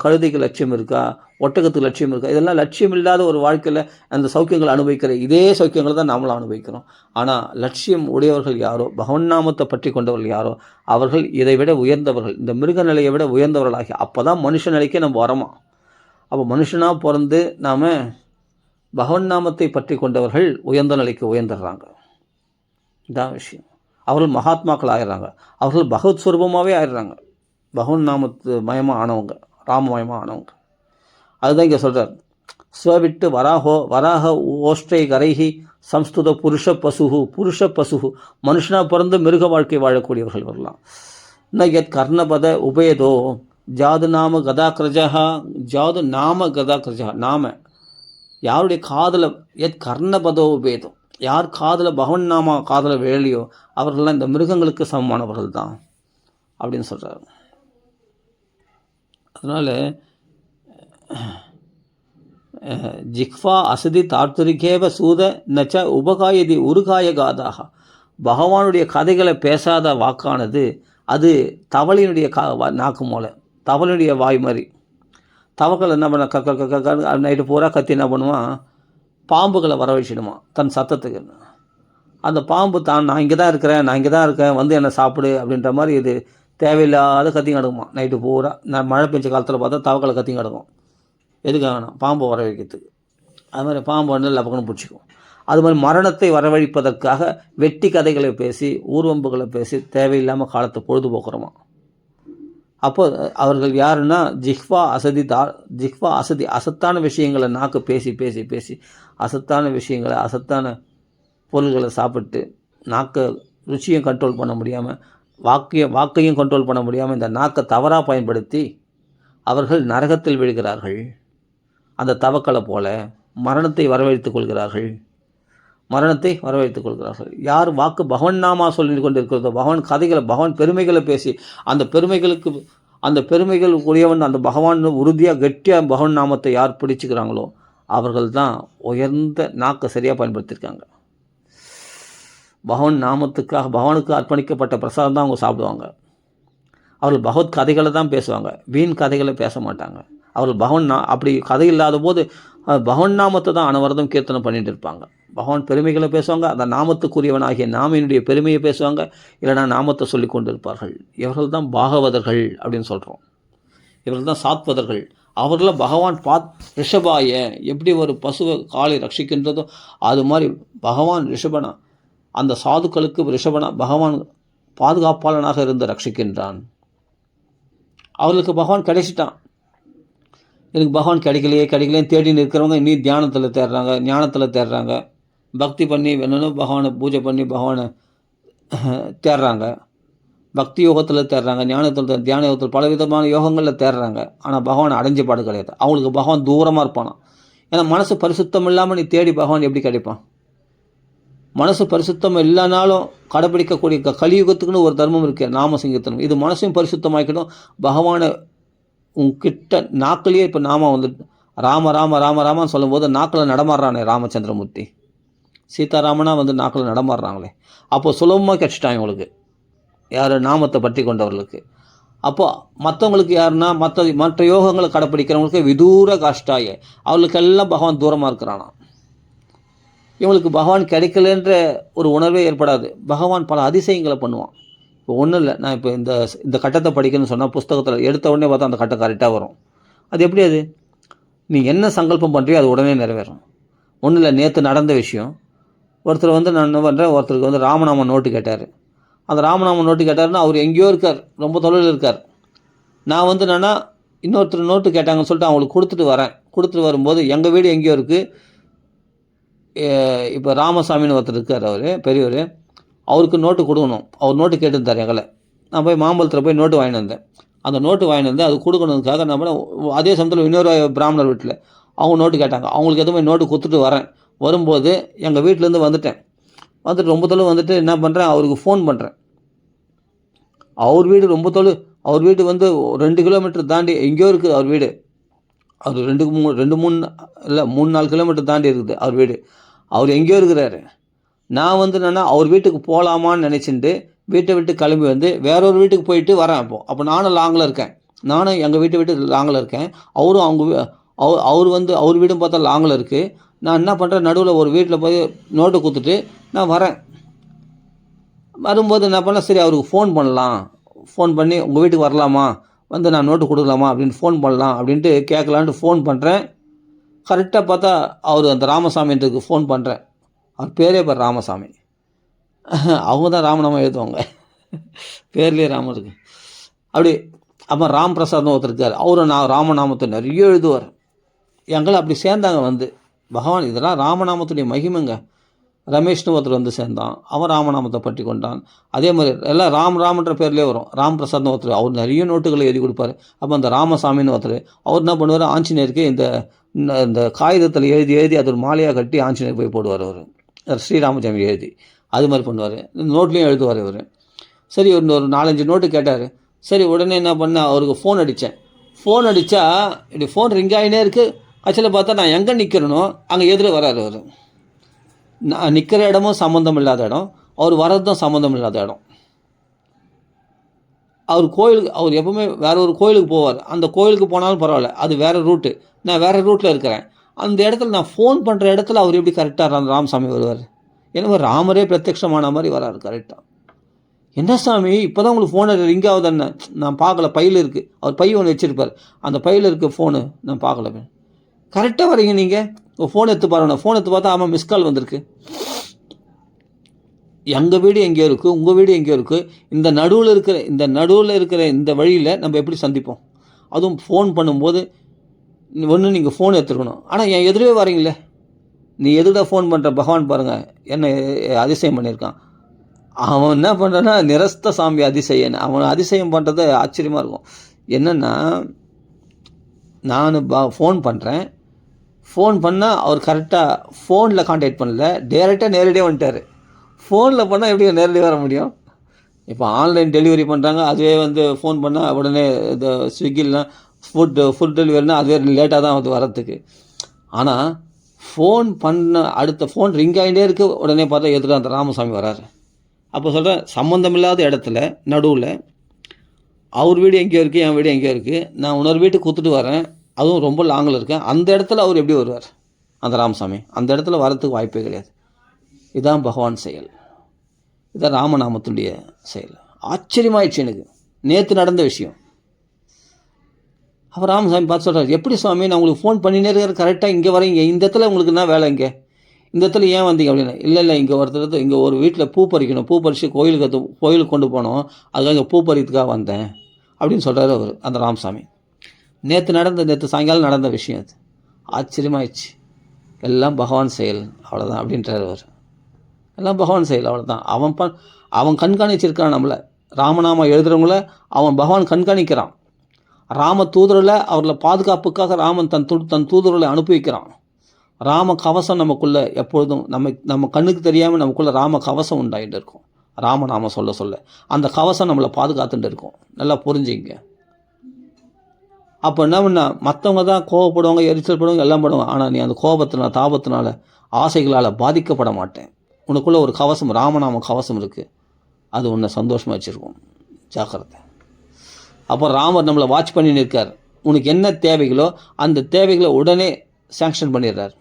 [SPEAKER 1] கழுதைக்கு லட்சியம் இருக்கா? ஒட்டகத்துக்கு லட்சியம் இருக்கா? இதெல்லாம் லட்சியம் இல்லாத ஒரு வாழ்க்கையில் அந்த சௌக்கியங்களை அனுபவிக்கிற இதே சௌக்கியங்களை தான் நாமளும் அனுபவிக்கிறோம். ஆனால் லட்சியம் உடையவர்கள் யாரோ, பகவன் நாமத்தை பற்றி கொண்டவர்கள் யாரோ, அவர்கள் இதை விட உயர்ந்தவர்கள், இந்த மிருக நிலையை விட உயர்ந்தவர்களாகி அப்போ தான் மனுஷ நிலைக்கே நம்ம வரமா. அப்போ மனுஷனாக பிறந்து நாம் பகவன் நாமத்தை பற்றி கொண்டவர்கள் உயர்ந்த நிலைக்கு உயர்ந்துடுறாங்க. இதான் விஷயம். அவர்கள் மகாத்மாக்கள் ஆயிடுறாங்க. அவர்கள் பகவத் ஸ்வரூபமாகவே ஆயிடுறாங்க. பகவன் நாமத்து மயமாக ஆனவங்க, ராமமயமாக ஆனவங்க. அதுதான் இங்கே சொல்கிறார். ஸ்வவிட்டு வராக ஓஷ்டை கரைஹி சம்ஸ்துத புருஷ பசுகு மனுஷனாக பிறந்து மிருக வாழ்க்கை வாழக்கூடியவர்கள் வரலாம். ந எத் கர்ணபத உபேதோ ஜாது நாம கதாக்கிரஜா நாம யாருடைய காதில் எத் கர்ணபதோ உபேதம், யார் காதில் பகவன் நாமா காதில் வேலையோ அவர்கள்லாம் இந்த மிருகங்களுக்கு சமமானவர்கள் தான் அப்படின்னு சொல்கிறார். அதனால் ஜிக்வா அசதி தார்த்துரிகேவ சூத நச்ச உபகாயதி உருகாய காதாக, பகவானுடைய கதைகளை பேசாத வாக்கானது அது தவளையினுடைய நாக்கு மூல, தவளையுடைய வாய் மாதிரி. தவக்கள் என்ன பண்ண நைட்டு பூரா கத்தி என்ன பண்ணுவான், பாம்புகளை வரவழைச்சிடுமா தன் சத்தத்துக்கு. அந்த பாம்பு தான் நான் இங்கே தான் இருக்கேன் வந்து என்னை சாப்பிடு அப்படின்ற மாதிரி இது தேவையில்லாத கத்திங்க கிடக்குமா நைட்டு பூரா. நான் மழை பெஞ்ச காலத்தில் பார்த்தா தவக்களை கத்திங்க கிடக்கும். எதுக்காகனா பாம்பை வர வைக்கிறதுக்கு. அது மாதிரி பாம்பு வந்து லபக்கணும் பிடிச்சிக்கும். அது மாதிரி மரணத்தை வரவழைப்பதற்காக வெட்டி கதைகளை பேசி ஊர்வம்புகளை பேசி தேவையில்லாமல் காலத்தை பொழுதுபோக்குறோமா. அப்போ அவர்கள் யாருன்னா ஜிஹ்வா அசதி அசத்தான விஷயங்களை நாக்கு பேசி பேசி பேசி அசத்தான விஷயங்களை, அசத்தான பொருள்களை சாப்பிட்டு நாக்கை ருச்சியும் கண்ட்ரோல் பண்ண முடியாமல், வாக்கையும் கண்ட்ரோல் பண்ண முடியாமல் இந்த நாக்கை தவறாக பயன்படுத்தி அவர்கள் நரகத்தில் விழுகிறார்கள். அந்த தவக்களை போல மரணத்தை வரவழைத்துக் கொள்கிறார்கள். யார் வாக்கு பகவன் நாமா சொல்லி கொண்டு இருக்கிறதோ, பகவான் கதைகளை, பகவான் பெருமைகளை பேசி அந்த பெருமைகள் உரியவன் அந்த பகவான் உறுதியாக கெட்டியாக பகவான் நாமத்தை யார் பிடிச்சிக்கிறாங்களோ அவர்கள் தான் உயர்ந்த நாக்கை சரியாக பயன்படுத்தியிருக்காங்க. பகவான் நாமத்துக்காக பகவானுக்கு அர்ப்பணிக்கப்பட்ட பிரசாதம் தான் அவங்க சாப்பிடுவாங்க. அவர்கள் பகவத் கதைகளை தான் பேசுவாங்க, வீண் கதைகளை பேச மாட்டாங்க. அவர்கள் அப்படி கதை இல்லாத போது பகவன் நாமத்தை தான் அனவரதம் கீர்த்தனை பண்ணிட்டு இருப்பாங்க. பகவான் பெருமைகளை பேசுவாங்க, அந்த நாமத்துக்குரியவன் ஆகிய நாமினுடைய பெருமையை பேசுவாங்க, இல்லைனா நாமத்தை சொல்லி கொண்டு இருப்பார்கள். இவர்கள் தான் பாகவதர்கள் அப்படின்னு சொல்கிறோம். இவர்கள் தான் சாத்வதர்கள். அவர்கள பகவான் ரிஷபாய எப்படி ஒரு பசுவை காலை ரட்சிக்கின்றதோ அது மாதிரி பகவான் ரிஷபனா, அந்த சாதுக்களுக்கு ரிஷபனா பகவான் பாதுகாப்பாளனாக இருந்து ரட்சிக்கின்றான். அவர்களுக்கு பகவான் கிடைச்சிட்டான். எனக்கு பகவான் கிடைக்கலையே தேடின்னு இருக்கிறவங்க இன்னும் தியானத்தில் தேடுறாங்க, ஞானத்தில் தேடுறாங்க, பக்தி பண்ணி வேணும்னு பகவானை பூஜை பண்ணி பகவானை தேடுறாங்க, பக்தி யோகத்தில் தேடுறாங்க, ஞானத்தில் தியான யோகத்தில் பலவிதமான யோகங்களில் தேடுறாங்க. ஆனால் பகவான் அடைஞ்ச பாடு கிடையாது. அவங்களுக்கு பகவான் தூரமாக இருப்பானா. ஏன்னா மனசு பரிசுத்தம் இல்லாமல் நீ தேடி பகவான் எப்படி கிடைப்பான்? மனசு பரிசுத்தம் இல்லைனாலும் கடைப்பிடிக்கக்கூடிய கலியுகத்துக்குன்னு ஒரு தர்மம் இருக்குது, நாம சங்கீர்த்தனம். இது மனசையும் பரிசுத்தமாக்கிடும். பகவானை உங்ககிட்ட நாக்கிலேயே இப்போ நாம வந்து ராம ராம ராம ராமான்னு சொல்லும்போது நாக்கில் நடமாடுறானே ராமச்சந்திரமூர்த்தி, சீதாராமனா வந்து நாக்கில் நடமாடுறாங்களே, அப்போது சுலபமாக கிடச்சிட்டான் இவங்களுக்கு. யார்? நாமத்தை பற்றி கொண்டவர்களுக்கு. அப்போ மற்றவங்களுக்கு யாருன்னா மற்ற யோகங்களை கடைப்பிடிக்கிறவங்களுக்கு விதூர காஷ்டாய, அவர்களுக்கெல்லாம் பகவான் தூரமாக இருக்கிறானா. இவங்களுக்கு பகவான் கிடைக்கலன்ற ஒரு உணர்வே ஏற்படாது. பகவான் பல அதிசயங்களை பண்ணுவான். இப்போ ஒன்றும் இல்லை, நான் இப்போ இந்த கட்டத்தை படிக்கணும்னு சொன்னால் புஸ்தகத்தில் எடுத்த உடனே பார்த்தா அந்த கட்டம் கரெக்டாக வரும். அது எப்படி? அது நீ என்ன சங்கல்பம் பண்ணுறியோ அது உடனே நிறைவேறும். ஒன்றும் இல்லை, நேற்று நடந்த விஷயம். ஒருத்தர் வந்து நான் என்ன பண்ணுறேன், ஒருத்தருக்கு வந்து ராமநாம நோட்டு கேட்டார். அந்த ராமநாம நோட்டு கேட்டாருன்னா அவர் எங்கேயோ இருக்கார், ரொம்ப தொலைவில் இருக்கார். நான் வந்து என்னன்னா இன்னொருத்தர் நோட்டு கேட்டாங்கன்னு சொல்லிட்டு அவங்களுக்கு கொடுத்துட்டு வரும்போது எங்கள் வீடு எங்கேயோ இருக்குது. இப்போ ராமசாமின்னு ஒருத்தர் இருக்கார், அவர் பெரியவர், அவருக்கு நோட்டு கொடுக்கணும். அவர் நோட்டு கேட்டுருந்தார் எங்களை. நான் போய் மாம்பழத்தில் போய் நோட்டு வாங்கிட்டு வந்தேன். அந்த நோட்டு வாங்கிட்டு வந்து அது கொடுக்கணுதுக்காக நான் அதே சமயத்தில் இன்னொரு பிராமணர் வீட்டில் அவங்க நோட்டு கேட்டாங்க. அவங்களுக்கு எதுவுமே நோட்டு கொடுத்துட்டு வரும்போது எங்கள் வீட்டிலேருந்து வந்துட்டு ரொம்ப தொலைவு வந்துட்டு என்ன பண்ணுறேன், அவருக்கு ஃபோன் பண்ணுறேன். அவர் வீடு ரொம்ப தொலைவு, அவர் வீடு வந்து 2 கிலோமீட்டர் தாண்டி எங்கேயோ இருக்குது அவர் வீடு. அவர் 2-3 கிலோமீட்டர் தாண்டி இருக்குது அவர் வீடு. அவர் எங்கேயோ இருக்கிறாரு. நான் வந்து என்னென்னா அவர் வீட்டுக்கு போகலாமான்னு நினச்சிட்டு வீட்டை விட்டு கிளம்பி வந்து வேற ஒரு வீட்டுக்கு போயிட்டு வரேன். அப்போ நானும் லாங்கில் இருக்கேன். நானும் எங்கள் வீட்டு லாங்கில் இருக்கேன். அவரும் அவர் வந்து அவர் வீடும் பார்த்தா லாங்கில் இருக்குது. நான் என்ன பண்ணுறேன், நடுவில் ஒரு வீட்டில் போய் நோட்டை கொடுத்துட்டு நான் வரேன். வரும்போது என்ன பண்ணலாம், சரி அவருக்கு ஃபோன் பண்ணலாம், ஃபோன் பண்ணி உங்கள் வீட்டுக்கு வரலாமா, வந்து நான் நோட்டு கொடுக்கலாமா அப்படின்னு ஃபோன் பண்ணலாம் அப்படின்ட்டு கேட்கலான்ட்டு ஃபோன் பண்ணுறேன். கரெக்டாக பார்த்தா அவர் அந்த ராமசாமின்றதுக்கு ஃபோன் பண்ணுறேன். அவர் பேரே பேர் ராமசாமி. அவங்க தான் ராமநாமம் எழுதுவாங்க, பேர்லேயே ராமம் இருக்குது. அப்படி அப்போ ராம் பிரசாத்னு ஒருத்தர் இருக்கார். அவரும் நான் ராமநாமத்தை நிறைய எழுதுவார். எங்களை அப்படி சேர்ந்தாங்க வந்து பகவான். இதெல்லாம் ராமநாமத்துடைய மகிமைங்க. ரமேஷ்னு ஒருத்தர் வந்து சேர்ந்தான், அவன் ராமநாமத்தை பற்றி கொண்டான். அதே மாதிரி எல்லாம் ராமன்ற பேர்லேயே வரும். ராம் பிரசாத்னு ஒருத்தர், அவர் நிறைய நோட்டுகளை எழுதி கொடுப்பார். அப்போ அந்த ராமசாமின்னு ஒருத்தர், அவர் என்ன பண்ணுவார், ஆஞ்சநேயருக்கு இந்த காகிதத்தில் எழுதி அது ஒரு மாலையாக கட்டி ஆஞ்சநேயர் போய் போடுவார். அவர் ஸ்ரீராமசாமி எழுதி அது மாதிரி பண்ணுவார். நோட்லேயும் எழுதுவார் இவர். சரி ஒரு 4-5 நோட்டு கேட்டார். சரி உடனே என்ன பண்ணேன், அவருக்கு ஃபோன் அடித்தேன். ஃபோன் அடித்தா இப்படி ஃபோன் ரிங் ஆகினே இருக்குது. ஆக்சுவலாக பார்த்தா நான் எங்கே நிற்கிறனோ அங்கே எதிரே வராரு அவர். நான் நிற்கிற இடமும் சம்மந்தம் இல்லாத இடம், அவர் வர்றதும் சம்மந்தம் இல்லாத இடம். அவர் எப்பவுமே வேற ஒரு கோயிலுக்கு போவார். அந்த கோயிலுக்கு போனாலும் பரவாயில்ல, அது வேறு ரூட்டு, நான் வேறு ரூட்டில் இருக்கிறேன். அந்த இடத்துல நான் ஃபோன் பண்ணுற இடத்துல அவர் எப்படி கரெக்டாக ராமசாமி வருவார். எனவே ராமரே பிரத்யட்சமான மாதிரி வராரு கரெக்டாக. என்ன சாமி இப்போ தான் உங்களுக்கு ஃபோனை ரிங் ஆகுதுன்னு நான் பார்க்கல, பையில் இருக்குது. அவர் பை ஒன்று வச்சுருப்பார், அந்த பையில் இருக்க ஃபோனு நான் பார்க்கல. கரெக்டாக வரீங்க நீங்கள், ஃபோன் எடுத்து பாருங்க. ஃபோன் எடுத்து பார்த்தா ஆமாம் மிஸ் கால் வந்திருக்கு. எங்கள் வீடு எங்கேயோ இருக்குது, உங்கள் வீடு எங்கேயோ இருக்குது. இந்த நடுவில் இருக்கிற இந்த வழியில் நம்ம எப்படி சந்திப்போம்? அதுவும் ஃபோன் பண்ணும்போது ஒன்று நீங்கள் ஃபோன் எடுத்துருக்கணும். ஆனால் என் எதிரே வரீங்களே, நீ எதுதான் ஃபோன் பண்ணுற, பகவான் பாருங்கள் என்ன அதிசயம் பண்ணியிருக்கான். அவன் என்ன பண்ணுறான்னா நிரஸ்த சாமி அதிசயன். அவன் அதிசயம் பண்ணுறது ஆச்சரியமாக இருக்கும். என்னென்னா நான் ஃபோன் பண்ணுறேன், ஃபோன் பண்ணால் அவர் கரெக்டாக ஃபோனில் கான்டாக்ட் பண்ணல, டேரெக்டாக நேரடியாக வந்துட்டார். ஃபோனில் பண்ணால் எப்படி நேரடியாக வர முடியும்? இப்போ ஆன்லைன் டெலிவரி பண்ணுறாங்க, அதுவே வந்து ஃபோன் பண்ணால் உடனே இந்த ஸ்விக்கிலாம் ஃபுட் டெலிவரினா அதுவே லேட்டாக தான் வந்து வரத்துக்கு. ஆனால் ஃபோன் பண்ண அடுத்த ஃபோன் ரிங் ஆகிட்டே இருக்கு, உடனே பார்த்தா எதிர அந்த ராமசாமி வராரு. அப்போ சொல்கிறேன், சம்மந்தமில்லாத இடத்துல நடுவில் அவர் வீடு எங்கேயோ இருக்குது, என் வீடு எங்கேயோ இருக்குது. நான் இன்னொரு வீட்டுக்கு கொடுத்துட்டு வரேன், அதுவும் ரொம்ப லாங்கில் இருக்கேன். அந்த இடத்துல அவர் எப்படி வருவார், அந்த ராமசாமி? அந்த இடத்துல வரத்துக்கு வாய்ப்பே கிடையாது. இதுதான் பகவான் செயல், இதுதான் ராமநாமத்துடைய செயல். ஆச்சரியமாயிடுச்சு எனக்கு, நேற்று நடந்த விஷயம். அப்போ ராமசாமி பார்த்து சொல்கிறார், எப்படி சுவாமி நான் உங்களுக்கு ஃபோன் பண்ணினே இருக்கிற, கரெக்டாக இங்கே வரீங்க, இந்த இடத்துல உங்களுக்கு என்ன வேலை, இங்கே இந்த இடத்துல ஏன் வந்தீங்க அப்படின்னு. இல்லை இங்கே ஒருத்தர் இங்கே ஒரு வீட்டில் பூ பறிக்கணும், பூ பறித்து கோயிலுக்கு கொண்டு போனோம், அதுக்காக இங்கே பூ பறிக்கிறதுக்காக வந்தேன் அப்படின்னு சொல்கிறாரு அவர், அந்த ராமசாமி. நேற்று சாயங்காலம் நடந்த விஷயம் அது. ஆச்சரியமாயிடுச்சு. எல்லாம் பகவான் செயல், அவ்வளோதான் அப்படின்றார் அவர். எல்லாம் பகவான் செயல், அவ்வளோதான். அவன் கண்காணிச்சிருக்கான் நம்மளை. ராமநாமம் எழுதுகிறவங்கள அவன் பகவான் கண்காணிக்கிறான். ராம தூதரில் அவர்களை பாதுகாப்புக்காக ராமன் தன் தூதர்களை அனுப்பி வைக்கிறான். ராம கவசம் நமக்குள்ளே எப்பொழுதும் நம்ம கண்ணுக்கு தெரியாமல் நமக்குள்ளே ராம கவசம் உண்டாகிட்டு இருக்கும். ராமநாம சொல்ல அந்த கவசம் நம்மளை பாதுகாத்துட்டு இருக்கும். நல்லா புரிஞ்சுங்க. அப்போ என்ன பண்ணா, மற்றவங்க தான் கோவப்படுவாங்க, எரிச்சல் படுவாங்க, எல்லாம் படுவாங்க. ஆனால் நீ அந்த கோபத்தினால தாபத்தினால ஆசைகளால் பாதிக்கப்பட மாட்டேன். உனக்குள்ளே ஒரு கவசம், ராமநாம கவசம் இருக்குது, அது உன்னை சந்தோஷமாக வச்சுருக்கும். ஜாக்கிரதை. அப்போ ராமர் நம்மளை வாட்ச் பண்ணி நிற்கார். உனக்கு என்ன தேவைகளோ அந்த தேவைகளை உடனே சேங்ஷன் பண்ணிடுறார்.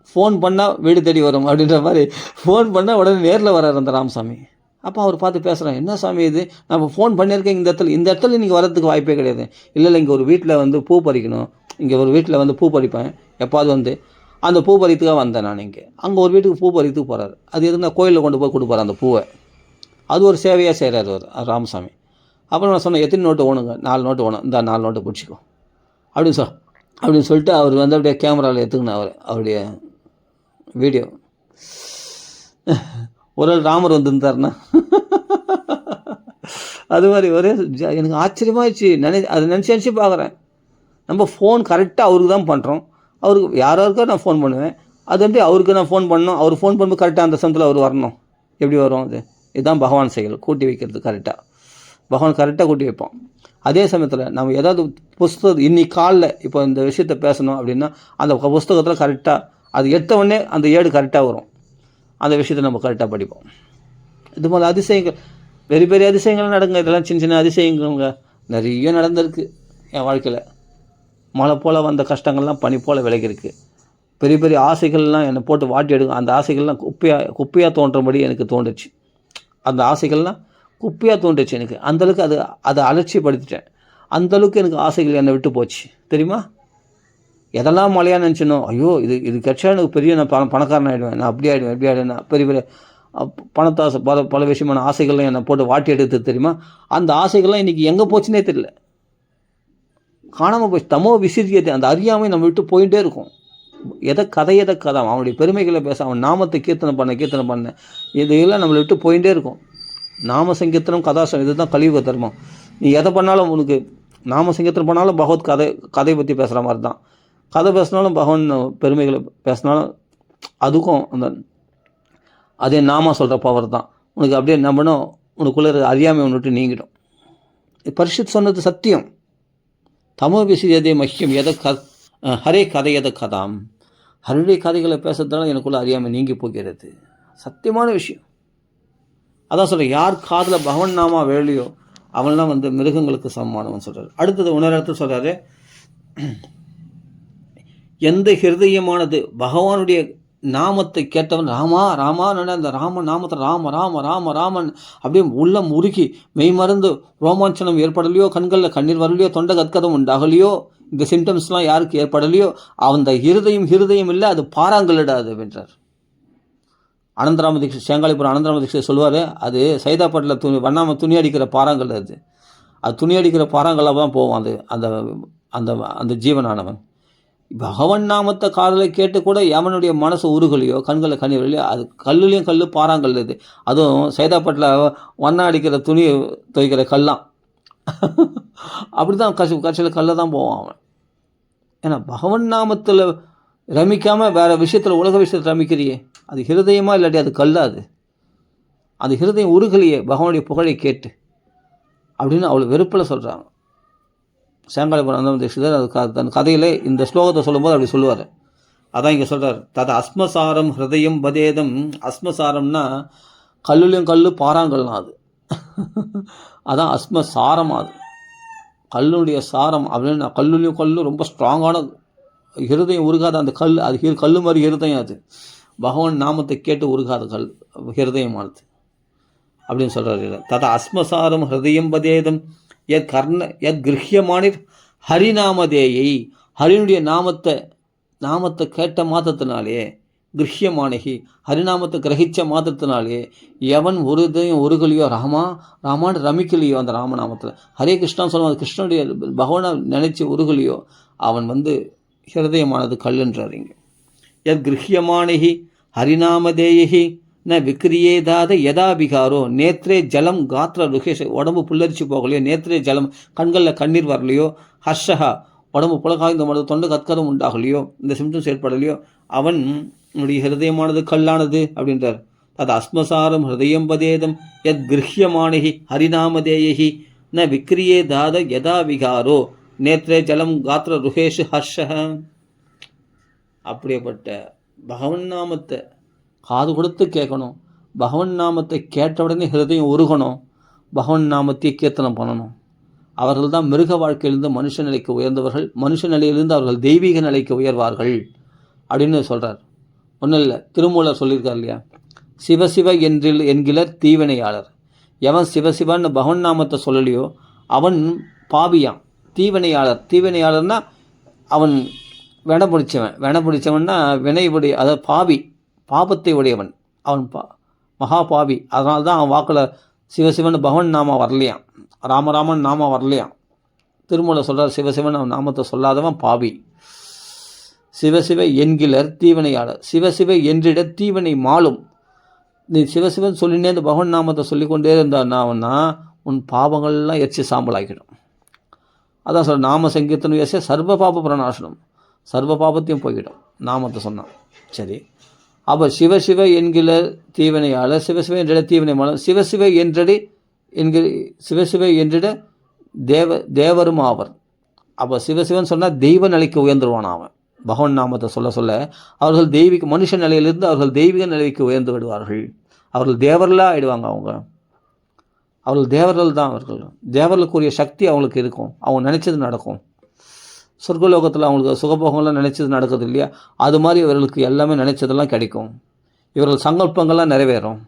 [SPEAKER 1] ஃபோன் பண்ணால் வீடு தேடி வரும் அப்படின்ற மாதிரி ஃபோன் பண்ணால் உடனே நேரில் வர்றார் அந்த ராமசாமி. அப்போ அவர் பார்த்து பேசுகிறேன், என்ன சாமி இது, நான் இப்போ ஃபோன் பண்ணியிருக்கேன், இந்த இடத்துல நீங்கள் வரதுக்கு வாய்ப்பே கிடையாது. இல்லை இங்கே ஒரு வீட்டில் வந்து பூ பறிக்கணும், இங்கே ஒரு வீட்டில் வந்து பூ பறிப்பேன் எப்பாவது வந்து, அந்த பூ பறித்துக்காக வந்தேன் நான். அங்கே ஒரு வீட்டுக்கு பூ பறித்துக்கு போகிறார். அது இருந்தால் கோயிலில் கொண்டு போய் கொடுப்பார் அந்த பூவை. அது ஒரு சேவையாக செய்கிறார் அவர் ராமசாமி. அப்புறம் நான் சொன்னேன், எத்தனை நோட்டு ஓணுங்க, 4 நோட்டு ஓணும், இந்த 4 நோட்டு பிடிச்சிக்கோ அப்படின்னு சொல்லிட்டு அவர் வந்து அப்படியே கேமராவில் எடுத்துக்கினேன் அவருடைய வீடியோ. ஒரு ஆள் ராமர் வந்துருந்தாருன்னா அது மாதிரி ஒரே எனக்கு ஆச்சரியமாகிடுச்சு. அதை நினச்சி பார்க்குறேன். நம்ம ஃபோன் கரெக்டாக அவருக்கு தான் பண்ணுறோம். அவருக்கு யாராருக்கோ நான் ஃபோன் பண்ணுவேன், அது வந்து அவருக்கு நான் ஃபோன் பண்ணணும். அவர் ஃபோன் பண்ணும்போது கரெக்டாக அந்த சமயத்தில் அவர் வரணும். எப்படி வரும் அது? இதுதான் பகவான் செயல், கூட்டி வைக்கிறது கரெக்டாக. பகவான் கரெக்டாக கூட்டி வைப்போம். அதே சமயத்தில் நம்ம ஏதாவது புஸ்தகம் இன்னைக்கு காலைல இப்போ இந்த விஷயத்த பேசணும் அப்படின்னா அந்த புஸ்தகத்தில் கரெக்டாக அது எடுத்த உடனே அந்த ஏடு கரெக்டாக வரும். அந்த விஷயத்தை நம்ம கரெக்டாக படிப்போம். இது போல் அதிசயங்கள், பெரிய பெரிய அதிசயங்கள் நடங்க. இதெல்லாம் சின்ன சின்ன அதிசயங்க நிறைய நடந்திருக்கு என் வாழ்க்கையில். மழை போல் வந்த கஷ்டங்கள்லாம் பனி போல் விலகிருக்கு. பெரிய பெரிய ஆசைகள்லாம் என்னை போட்டு வாட்டி எடுக்கும். அந்த ஆசைகள்லாம் குப்பையாக தோன்றபடி எனக்கு தோன்றுச்சு. அந்த ஆசைகள்லாம் குப்பையாக தோன்றுச்சு எனக்கு. அந்தளவுக்கு அதை அலட்சியப்படுத்திட்டேன். அந்தளவுக்கு எனக்கு ஆசைகள் என்னை விட்டு போச்சு தெரியுமா. எதெல்லாம் மழையாக நினச்சினோ, ஐயோ இது கிடைச்சா எனக்கு பெரிய நான் பணக்காரன் ஆகிடுவேன், நான் அப்படி ஆகிடுவேன் எப்படி ஆகிடுவேன், பெரிய பெரிய பணத்தாசை பல விஷயமான ஆசைகள்லாம் என்னை போட்டு வாட்டி எடுத்து தெரியுமா. அந்த ஆசைகள்லாம் இன்றைக்கி எங்கே போச்சுன்னே தெரியல, காணாமல் போச்சு. தமோ விசிறியத்தை, அந்த அறியாமை நம்ம விட்டு போயிட்டே இருக்கும். எதை கதை அவனுடைய பெருமைகளை பேச, அவன் நாமத்தை கீர்த்தனை பண்ண இதெல்லாம் நம்மளை விட்டு போயிட்டே இருக்கும். நாம சங்கீர்த்தனம் கதாசம், இதுதான் கலியுக தர்மம். நீ எதை பண்ணாலும் உனக்கு நாம சங்கீர்த்தனம் பண்ணாலும் பகவத் கதை பற்றி பேசுகிற மாதிரி தான். கதை பேசினாலும் பகவான் பெருமைகளை பேசினாலும் அதுக்கும் அதே நாம சொல்கிற பவர் தான். உனக்கு அப்படியே நம்பணும், உனக்குள்ளே அறியாமை ஒன்று விட்டு நீங்கிடும். பரிசுத்த சொன்னது சத்தியம். தமோ விசிறியதே மஹ்யம் ஹரே கதையத கதாம். ஹருடைய கதைகளை பேசுறதுனால எனக்குள்ள அறியாமல் நீங்கி போகிறது. சத்தியமான விஷயம். அதான் சொல்கிறேன், யார் காதில் பகவன் நாமா வேலையோ அவன்லாம் மிருகங்களுக்கு சமமானவன் சொல்கிறார். அடுத்தது உணர்த்து சொல்கிறாரு, எந்த ஹிருதயமானது பகவானுடைய நாமத்தை கேட்டவன் ராமா ராமான்னு அந்த ராம நாமத்தை ராம ராம ராம ராமன் அப்படியே உள்ளம் உருகி மெய் மருந்து ரோமாஞ்சனம் ஏற்படலையோ, கண்களில் கண்ணீர் வரலையோ, தொண்டை கத்கதம் உண்டாகலையோ, இந்த சிம்டம்ஸ்லாம் யாருக்கு ஏற்படலையோ அந்த ஹிருதயம் இல்லை, அது பாறாங்கல்லிடாது வென்றார். அனந்தராம தீட்சை, சேங்காலிபுரம் அனந்தராம தீட்சை சொல்லுவார், அது சைதாப்பட்டில் வண்ணாமல் துணி அடிக்கிற பாறாங்கல். அது துணி அடிக்கிற பாறாங்கல்லாக தான் போவோம் அந்த அந்த அந்த ஜீவனானவன். பகவன் நாமத்தை காதலை கேட்டு கூட எவனுடைய மனசு உருகலையோ, கண்களில் கண்ணீர் வரலையோ, அது கல்லுலேயும் கல் பாறாங்கல். அதுவும் சைதாப்பட்டில் வண்ணா அடிக்கிற துணி துவைக்கிற கல்லாம். அப்படி தான் கட்சியில் கல்லை தான் போவான் அவன். ஏன்னா பகவன் நாமத்தில் ரமிக்காமல் வேறு விஷயத்தில் உலக விஷயத்தில் ரமிக்கிறியே, அது ஹிருதயமாக இல்லாட்டி அது கல்லாது. அந்த ஹிருதயம் உருகலையே பகவானுடைய புகழை கேட்டு அப்படின்னு அவ்வளோ வெறுப்பில் சொல்கிறாங்க. சேங்காலிபுரம் அந்த தீட்சிதர் அது தன் கதையில் இந்த ஸ்லோகத்தை சொல்லும்போது அப்படி சொல்லுவார். அதான் இங்கே சொல்கிறார், தது அஸ்மசாரம் ஹிருதயம் பதேதம். அஸ்மசாரம்னா கல்லுலையும் கல் பாறாங்கல்லாம். அது அதான் அஸ்மசாரம். அது கல்லுடைய சாரம் அப்படின்னு. கல்லுலையும் கல் ரொம்ப ஸ்ட்ராங்கான ஹிருதயம் உருகாத அந்த கல், அது கல் மாதிரி ஹிருதயம். அது பகவான் நாமத்தை கேட்டு உருகாத கல் ஹிருதயமானது அப்படின்னு சொல்கிறார். ததா அஸ்மசாரம் ஹிருதயம் பதேதம் எத் கிரஹியமானிர் ஹரிநாமதேயை. ஹரினுடைய நாமத்தை கேட்ட மாத்திரத்தினாலே, கிரஹியமானகி ஹரிநாமத்தை கிரகிச்ச மாத்திரத்தினாலே எவன் உருகலையோ, ராமா ராமான்னு ரமிக்கலையோ அந்த ராமநாமத்தில், ஹரே கிருஷ்ணான்னு சொல்லுவான், கிருஷ்ணனுடைய பகவானை நினைச்சு உருகலையோ அவன் ஹிருதயமானது கல்லுன்றாருங்க. எத் கிரஹியமானகி ஹரிநாமதேயி ந விக்ரியேதாத யதாபிகாரோ நேத்ரே ஜலம் காத்திர ருகேஷ். உடம்பு புல்லரிச்சு போகலையோ, நேத்ரே ஜலம் கண்களில் கண்ணீர் வரலையோ, ஹர்ஷஹா உடம்பு புலகாய்ந்த மனது தொண்டை கத்கதம் உண்டாகலையோ, இந்த சிம்டம்ஸ் ஏற்படலையோ, அவன் உன்னுடைய ஹிருதயமானது கல்லானது அப்படின்றார். அது அஸ்மசாரம் ஹிருதயம் பதேதம் எத் கிரஹியமானகி ஹரிநாமதேயி ந விக்ரியேதாத யதாபிகாரோ நேத்ரே ஜலம் காத்திர ருகேஷ் ஹர்ஷஹ. அப்படியேப்பட்ட பகவன் நாமத்தை காது கொடுத்து கேட்கணும். பகவன் நாமத்தை கேட்ட உடனே ஹிருதயம் உருகணும். பகவன் நாமத்தை கீர்த்தனம் பண்ணணும். அவர்கள் தான் மிருக வாழ்க்கையிலிருந்து மனுஷ நிலைக்கு உயர்ந்தவர்கள். மனுஷ நிலையிலிருந்து அவர்கள் தெய்வீக நிலைக்கு உயர்வார்கள் அப்படின்னு சொல்கிறார். ஒன்றும் இல்லை, திருமூலர் சொல்லியிருக்கார் இல்லையா, சிவசிவ என்கிலர் தீவினையாளர். எவன் சிவசிவன்னு பகவன் நாமத்தை சொல்லலையோ அவன் பாபியான், தீவினையாளர். தீவினையாளர்னா அவன் பிடிச்சவன்னா வினையுடைய, அதாவது பாபத்தை உடையவன் அவன், மகா பாவி. அதனால தான் அவன் வாக்கில் சிவசிவன் பகவன் நாம வரலையாம், ராமராமன் நாம வரலையாம். திருமூலர் சொல்கிறார், சிவசிவன் அவன் நாமத்தை சொல்லாதவன் பாவி. சிவசிவ என்கிலர் தீவினையாளர். சிவசிவ என்றிட தீவினை மாளும். நீ சிவசிவன் சொல்லினே இந்த பகவன் நாமத்தை சொல்லிக்கொண்டே இருந்தான்னா உன் பாவங்கள்லாம் எரிச்சு சாம்பலாகிடும். அதான் சொல்ற, நாம சங்கீர்த்தனம் எச சர்வ பாப பிரணாசனம். சர்வ பாபத்தையும் போய்கிடும் நாமத்தை சொன்னான். சரி, அப்போ சிவசிவ என்கிற தீவினையாளர், சிவசிவ என்றிட தீவினை மாளும். சிவசிவ என்றிட தேவரும் ஆவர். அப்போ சிவசிவன் சொன்னால் தெய்வ நிலைக்கு உயர்ந்துருவான் அவன். பகவான் நாமத்தை சொல்ல சொல்ல அவர்கள் தெய்வீக மனுஷ நிலையிலிருந்து அவர்கள் தெய்வீக நிலைக்கு உயர்ந்து விடுவார்கள். அவர்கள் தேவர்களாக ஆயிடுவாங்க. அவர்கள் தேவர்கள் தான். தேவர்களுக்குரிய சக்தி அவங்களுக்கு இருக்கும். அவங்க நினச்சது நடக்கும். சொர்க்கலோகத்தில் அவங்களுக்கு சுகபோகம்லாம் நினச்சது நடக்குது இல்லையா, அது மாதிரி இவர்களுக்கு எல்லாமே நினச்சதெல்லாம் கிடைக்கும். இவர்கள் சங்கல்பங்கள்லாம் நிறைவேறும்.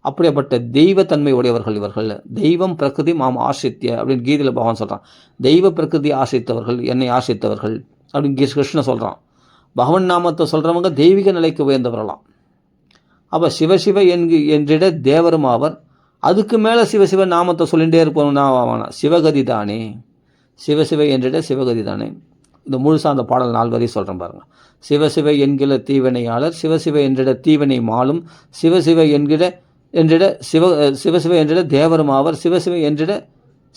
[SPEAKER 1] அப்படிப்பட்ட தெய்வத்தன்மை உடையவர்கள் இவர்கள். தெய்வம் பிரகிருதி மாம் ஆசிரித்திய அப்படின்னு கீதையில் பகவான் சொல்கிறான். தெய்வ பிரகிருதி ஆசிரித்தவர்கள், என்னை ஆசிரித்தவர்கள் அப்படின்னு கிருஷ்ணன் சொல்கிறான். பகவன் நாமத்தை சொல்கிறவங்க தெய்வீக நிலைக்கு உயர்ந்தவர்களாம். அப்போ சிவசிவ என்றிட தேவரும் ஆவர். அதுக்கு மேலே சிவசிவ நாமத்தை சொல்லிகிட்டே இருப்போம்னா ஆவானா சிவகதி தானே. சிவசிவ என்றிட சிவகதி தானே. இந்த முழுசாக அந்த பாடல் 4 வரி சொல்கிறேன் பாருங்கள். சிவசிவ என்கிற தீவினையாளர், சிவசிவ என்றிட தீவினை மாலும், சிவசிவ என்றிட சிவசிவ என்றிட தேவரும் ஆவர், சிவசிவ என்றிட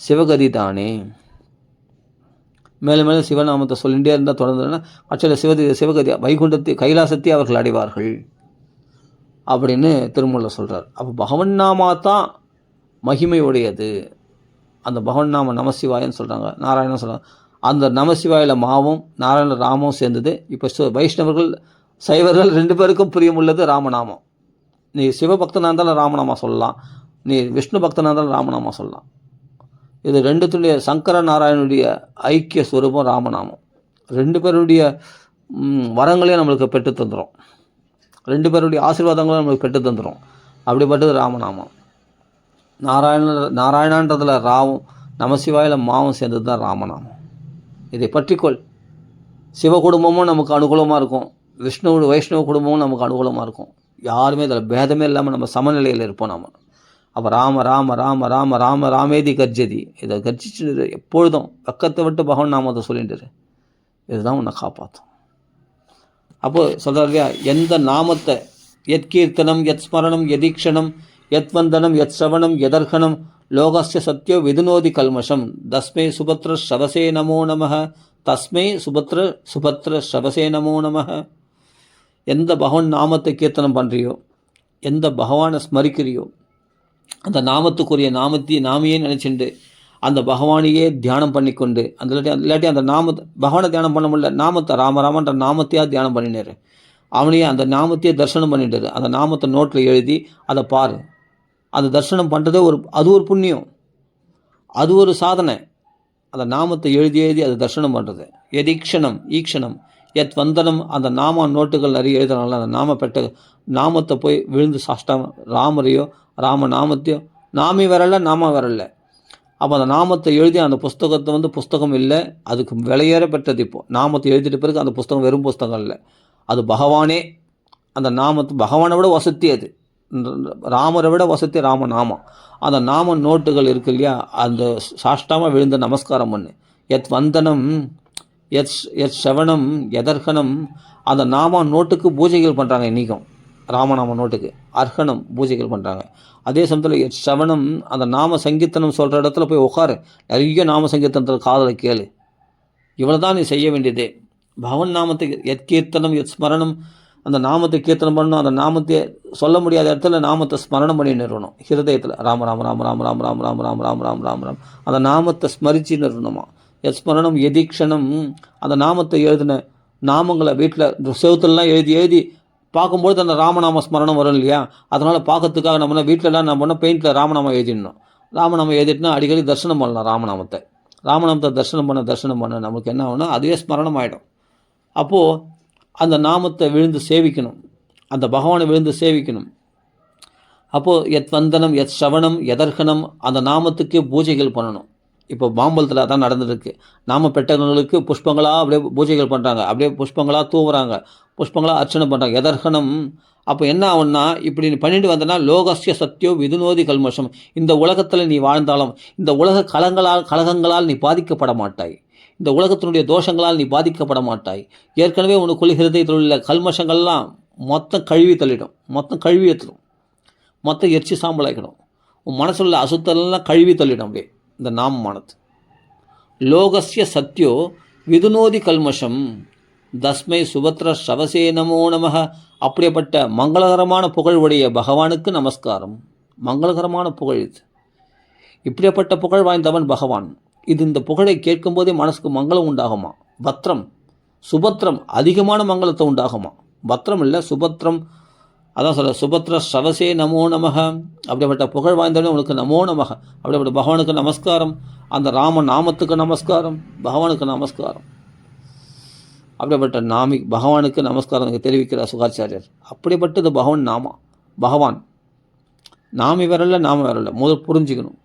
[SPEAKER 1] சிவகதி தானே. மேலும் மேலும் சிவநாமத்தை சொல்லிகிட்டே இருந்தால் தொடர்ந்துன்னா ஆக்சுவலாக சிவகதி வைகுண்டத்தை கைலாசத்தை அவர்கள் அடைவார்கள் அப்படின்னு திருமூலர் சொல்கிறார். அப்போ பகவன் நாமா தான் மகிமை உடையது. அந்த பகவன் நாம நமசிவாயன்னு சொல்கிறாங்க, நாராயணன் சொல்கிறாங்க. அந்த நமசிவாயில் மாவும் நாராயண ராமும் சேர்ந்தது. இப்போ வைஷ்ணவர்கள் சைவர்கள் 2 பேருக்கும் பிரியமுள்ளது ராமநாமம். நீ சிவபக்தனாக இருந்தாலும் ராமநாமா சொல்லலாம், நீ விஷ்ணு பக்தனாக இருந்தாலும் ராமநாமா சொல்லலாம். இது 2த்துடைய சங்கர நாராயணனுடைய ஐக்கிய ஸ்வரூபம் ராமநாமம். 2 பேருடைய வரங்களையும் நம்மளுக்கு பெற்று தந்துடும். 2 பேருடைய ஆசீர்வாதங்களும் நம்மளுக்கு பெற்று தந்துடும். அப்படிப்பட்டது ராமநாமம். நாராயணன்றதில் ராவும் நமசிவாயில் மாவும் சேர்ந்தது தான் ராமநாமம். இதை பற்றிக்கொள். சிவ குடும்பமும் நமக்கு அனுகூலமாக இருக்கும், வைஷ்ணவ குடும்பமும் நமக்கு அனுகூலமாக இருக்கும். யாருமே இதில் பேதமே இல்லாமல் நம்ம சமநிலையில் இருப்போம். நாம் அப்போ ராம ராம ராம ராம ராம ராமேதி கர்ஜதி, இதை கர்ஜிச்சு எப்பொழுதும் பக்கத்தை விட்டு பகவான் நாமத்தை சொல்லிட்டு இதுதான் உன்னை காப்பாற்றும். அப்போது சொல்கிறார் இல்லையா, எந்த நாமத்தை எத் கீர்த்தனம் எத் ஸ்மரணம் எதீக்ஷணம் எத் வந்தனம் எத் ஸ்ரவணம் எதர்கணம் லோகஸ்ய சத்யோ விதுனோதி கல்மஷம் தஸ்மை சுபத்ர ஸ்ரவசே நமோ நமः தஸ்மை சுபத்ர ஸ்ரவசே நமோ நமः. எந்த பகவான் நாமத்தை கீர்த்தனம் பண்ணுறியோ, எந்த பகவானை ஸ்மரிக்கிறியோ, அந்த நாமத்துக்குரிய நாமையே நினச்சிண்டு அந்த பகவானையே தியானம் பண்ணிக்கொண்டு இல்லாட்டி அந்த பகவானை தியானம் பண்ண முடியல, நாமத்தை ராமராமன்ற நாமத்தையா தியானம் பண்ணினார். அவனையே அந்த நாமத்தையே தரிசனம் பண்ணிட்டார். அந்த நாமத்தை நோட்டில் எழுதி அதை பாரு. அந்த தரிசனம் பண்ணுறதே அது ஒரு புண்ணியம், அது ஒரு சாதனை. அந்த நாமத்தை எழுதி அதை தரிசனம் பண்ணுறது. ஈக்ஷணம் எத் வந்தனம், அந்த நாம நோட்டுகள் நிறைய எழுதுனால அந்த நாமத்தை போய் விழுந்து சாஷ்டாம ராமரையோ ராமநாமத்தையோ நாமி வரல நாம வரல. அப்போ அந்த நாமத்தை எழுதி அந்த புஸ்தகத்தை புஸ்தகம் இல்லை, அதுக்கு விலையேற பெற்றது. இப்போது நாமத்தை எழுதிட்டு பிறகு அந்த புஸ்தகம் வெறும் புஸ்தகம் இல்லை, அது பகவானே. அந்த பகவானை விட வசதி, அது ராமரை விட வசதி ராமநாமம். அந்த நாம நோட்டுகள் இருக்கு இல்லையா, அந்த சாஷ்டாம விழுந்த நமஸ்காரம் பண்ணு. எத் வந்தனம் எத் சவணம் எதர்கணம், அந்த நாம நோட்டுக்கு பூஜைகள் பண்ணுறாங்க. இன்றைக்கும் ராமநாம நோட்டுக்கு அர்ஹணம் பூஜைகள் பண்ணுறாங்க. அதே சமயத்தில் சவணம், அந்த நாம சங்கீர்த்தனம் சொல்கிற இடத்துல போய் உட்காரு, நிறைய நாம சங்கீர்த்தனத்தில் காதலை கேளு. இவ்வளோ தான் நீ செய்ய வேண்டியதே. பகவன் நாமத்தை எத் கீர்த்தனம் எத் ஸ்மரணம், அந்த நாமத்தை கீர்த்தனம் பண்ணணும். அந்த நாமத்தை சொல்ல முடியாத இடத்துல நாமத்தை ஸ்மரணம் பண்ணி நிறுவனம். ஹிருதயத்தில் ராம ராம ராம ராம ராம ராம ராம ராம ராம ராம ராம ராம் அந்த நாமத்தை ஸ்மரிச்சு நிறுவனமா. எத் ஸ்மரணம் எதீக்ஷணம், அந்த நாமத்தை எழுதின நாமங்களை வீட்டில் செவத்துலலாம் எழுதி பார்க்கும்போது அந்த ராமநாம ஸ்மரணம் வரும் இல்லையா. அதனால் பார்க்கறதுக்காக நம்ம வீட்டிலலாம் நம்ம பண்ண பெயிண்டில் ராமநாமம் எழுதிடணும். ராமநாமம் எழுதிட்டுனா அடிக்கடி தரிசனம் பண்ணலாம். ராமநாமத்தை தரிசனம் பண்ண நமக்கு என்ன ஆகும்னா அதுவே ஸ்மரணம் ஆகிடும். அப்போது அந்த நாமத்தை விழுந்து சேவிக்கணும், அந்த பகவானை விழுந்து சேவிக்கணும். அப்போது எத் வந்தனம் எத் ஸ்ரவணம் எதர்கணம், அந்த நாமத்துக்கே பூஜைகள் பண்ணணும். இப்போ மாம்பழத்தில் அதான் நடந்துருக்கு. நாம பெற்றவங்களுக்கு புஷ்பங்களாக அப்படியே பூஜைகள் பண்ணுறாங்க, அப்படியே புஷ்பங்களாக தூவுறாங்க, புஷ்பங்களாக அர்ச்சனை பண்ணுறாங்க. எதர்கணம். அப்போ என்ன ஆகுன்னா, இப்படி நீ பண்ணிட்டு வந்தனா லோகஸ்ய சத்யோ விதுனோதி கல்மஷம், இந்த உலகத்தில் நீ வாழ்ந்தாலும் இந்த உலக கலகங்களால் நீ பாதிக்கப்பட மாட்டாய், இந்த உலகத்தினுடைய தோஷங்களால் நீ பாதிக்கப்பட மாட்டாய். ஏற்கனவே உனக்குள்ள ஹிருதயத்தில் உள்ள கல்மஷங்கள்லாம் மொத்தம் கழுவி தள்ளிடும், மொத்தம் கழுவி ஏற்றிடும், மொத்தம் எரிச்சி சாம்பலாக்கிடும். உன் மனசில் உள்ள அசுத்தெல்லாம் கழுவி தள்ளிடும் அப்படியே இந்த நாமமானது. லோகஸ்ய சத்யோ விதுனோதி கல்மஷம் தஸ்மை சுபத்ர ஸ்ரவசே நமோ நமः. அப்படிப்பட்ட மங்களகரமான புகழ் உடைய பகவானுக்கு நமஸ்காரம். மங்களகரமான புகழ் இது. இப்படிப்பட்ட புகழ் வாய்ந்தவன் பகவான். இந்த புகழை கேட்கும்போதே மனசுக்கு மங்களம் உண்டாகுமா. பத்ரம் சுபத்ரம் அதிகமான மங்களத்தை உண்டாகுமா. பத்ரம் இல்லை சுபத்ரம், அதான் சொல்ல சுபத்ர சவசே நமோ நமக. அப்படிப்பட்ட புகழ் வாய்ந்தவனே உனக்கு நமோ நமக. அப்படிப்பட்ட பகவானுக்கு நமஸ்காரம், அந்த ராம நாமத்துக்கு நமஸ்காரம், பகவானுக்கு நமஸ்காரம். அப்படிப்பட்ட பகவானுக்கு நமஸ்காரம் தெரிவிக்கிறார் சுகாச்சாரியர். அப்படிப்பட்டது பகவான் நாமா. பகவான் நாமி வரல நாம வரல, முதல் புரிஞ்சுக்கணும்.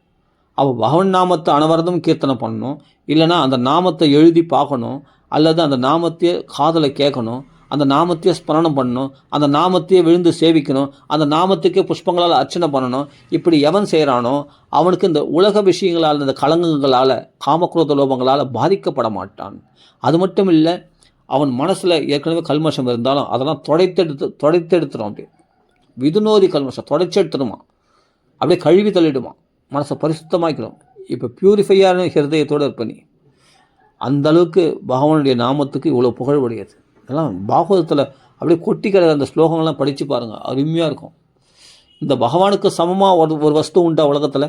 [SPEAKER 1] அப்போ பகவான் நாமத்தை அனவரதம் கீர்த்தனை பண்ணணும், இல்லைனா அந்த நாமத்தை எழுதி பார்க்கணும், அல்லது அந்த நாமத்தையே காதலை கேட்கணும், அந்த நாமத்தையே ஸ்மரணம் பண்ணணும், அந்த நாமத்தையே விழுந்து சேவிக்கணும், அந்த நாமத்துக்கே புஷ்பங்களால் அர்ச்சனை பண்ணணும். இப்படி எவன் செய்கிறானோ அவனுக்கு இந்த உலக விஷயங்களால், இந்த கலங்கங்களால், காமக்ரோத லோபங்களால் பாதிக்கப்பட மாட்டான். அது மட்டும் இல்லை, அவன் மனசில் ஏற்கனவே கல்மஷம் இருந்தாலும் அதெல்லாம் தொடைத்தெடுத்துடும். அப்படியே விதுநோதி கல்மஷம் தொடைச்செடுத்துடுமா, அப்படியே கழுவி தள்ளிடுமா, மனசை பரிசுத்தமாக்கிறோம். இப்போ பியூரிஃபையான ஹிருதயத்தோடு இருப்பனி. அந்த அளவுக்கு பகவானுடைய நாமத்துக்கு இவ்வளோ புகழ் உடையது. இதெல்லாம் பாகவதத்தில் அப்படியே கொட்டி கிடக்கிற அந்த ஸ்லோகங்கள்லாம் படித்து பாருங்கள், அருமையாக இருக்கும். இந்த பகவானுக்கு சமமாக ஒரு வஸ்து உண்டா உலகத்தில்?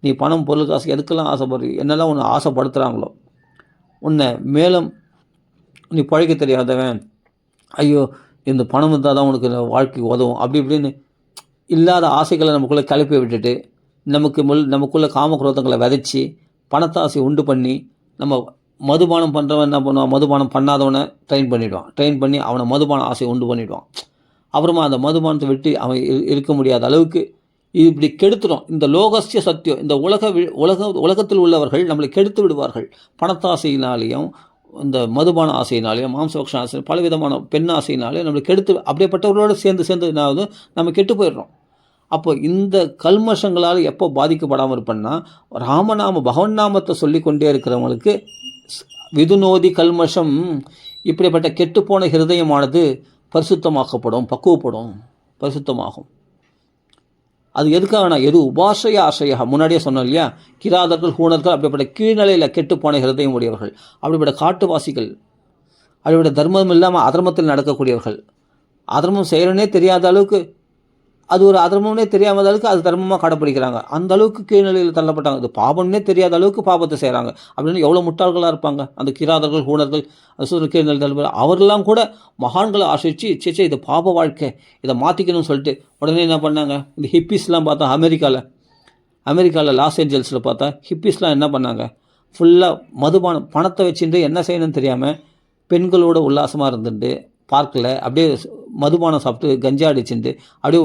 [SPEAKER 1] நீ பணம் பொருள் காசு எதுக்கெல்லாம் ஆசைப்படுறீ, என்னெல்லாம் உன்னை ஆசைப்படுத்துகிறாங்களோ, உன்னை மேலும் நீ பழைக்க தெரியாதவன், ஐயோ இந்த பணம் இருந்தால் தான் உனக்கு வாழ்க்கைக்கு உதவும், அப்படி இப்படின்னு இல்லாத ஆசைகளை நமக்குள்ளே கிளப்பி விட்டுட்டு நமக்குள்ளே காமக்ரோதங்களை விதைச்சி பணத்தாசை உண்டு பண்ணி, நம்ம மதுபானம் பண்ணுறவன் என்ன பண்ணுவான், மதுபானம் பண்ணாதவனை ட்ரெயின் பண்ணிவிடுவான். ட்ரெயின் பண்ணி அவனை மதுபான ஆசையை உண்டு பண்ணிவிடுவான். அப்புறமா அந்த மதுபானத்தை விட்டு அவன் இருக்க முடியாத அளவுக்கு இப்படி கெடுத்துடும். இந்த லோகஸ்ய சத்தியம், இந்த உலகத்தில் உள்ளவர்கள் நம்மளை கெடுத்து விடுவார்கள். பணத்தாசையினாலேயும், இந்த மதுபான ஆசையினாலேயும், மாம்சபக்ஷ ஆசை, பலவிதமான பெண் ஆசையினாலேயும் நம்மளை கெடுத்து, அப்படியேப்பட்டவர்களோடு சேர்ந்து என்னாவது நம்ம கெட்டு போயிடுறோம். அப்போ இந்த கல்மஷங்களால் எப்போ பாதிக்கப்படாமல் இருப்பேன்னா, ராமநாம பகவன் நாமத்தை சொல்லிக்கொண்டே இருக்கிறவங்களுக்கு விதுநோதி கல்மஷம், இப்படிப்பட்ட கெட்டுப்போன ஹிருதயமானது பரிசுத்தமாக்கப்படும், பக்குவப்படும், பரிசுத்தமாகும். அது எதுக்காகனா, எது உபாசய ஆசையா, முன்னாடியே சொன்னோம் இல்லையா, கிராதர்கள் ஹூணர்கள் அப்படிப்பட்ட கீழ்நிலையில் கெட்டுப்போன ஹிருதயம் உடையவர்கள், அப்படிப்பட்ட காட்டுவாசிகள், அப்படிப்பட்ட தர்மம் இல்லாமல் அதர்மத்தில் நடக்கக்கூடியவர்கள், அதர்மம் செய்கிறனே தெரியாத அளவுக்கு, அது ஒரு அதர்மம்னே தெரியாத அளவுக்கு அது தர்மமாக கடைப்பிடிக்கிறாங்க. அந்த அளவுக்கு கீழ்நிலையில் தள்ளப்பட்டாங்க. இது பாவம்னே தெரியாத அளவுக்கு பாவத்தை செய்கிறாங்க. அப்படின்னு எவ்வளோ முட்டாள்களாக இருப்பாங்க அந்த கிராதர்கள் ஹூணர்கள், கீழ்நிலை தள்ள. அவர்களெல்லாம் கூட மகான்களை ஆசிரிச்சு சேச்சே இது பாப வாழ்க்கை, இதை மாற்றிக்கணும்னு சொல்லிட்டு உடனே என்ன பண்ணாங்க, இந்த ஹிப்பிஸ்லாம் பார்த்தா அமெரிக்காவில் லாஸ் ஏஞ்சல்ஸில் பார்த்தா ஹிப்பிஸ்லாம் என்ன பண்ணாங்க, ஃபுல்லாக மதுபானம் பணத்தை வச்சுட்டு என்ன செய்யணும்னு தெரியாமல் பெண்களோட உல்லாசமாக இருந்துட்டு பார்க்கில் அப்படியே மதுபானம் சாப்பிட்டு கஞ்சா அடிச்சுட்டு அப்படியே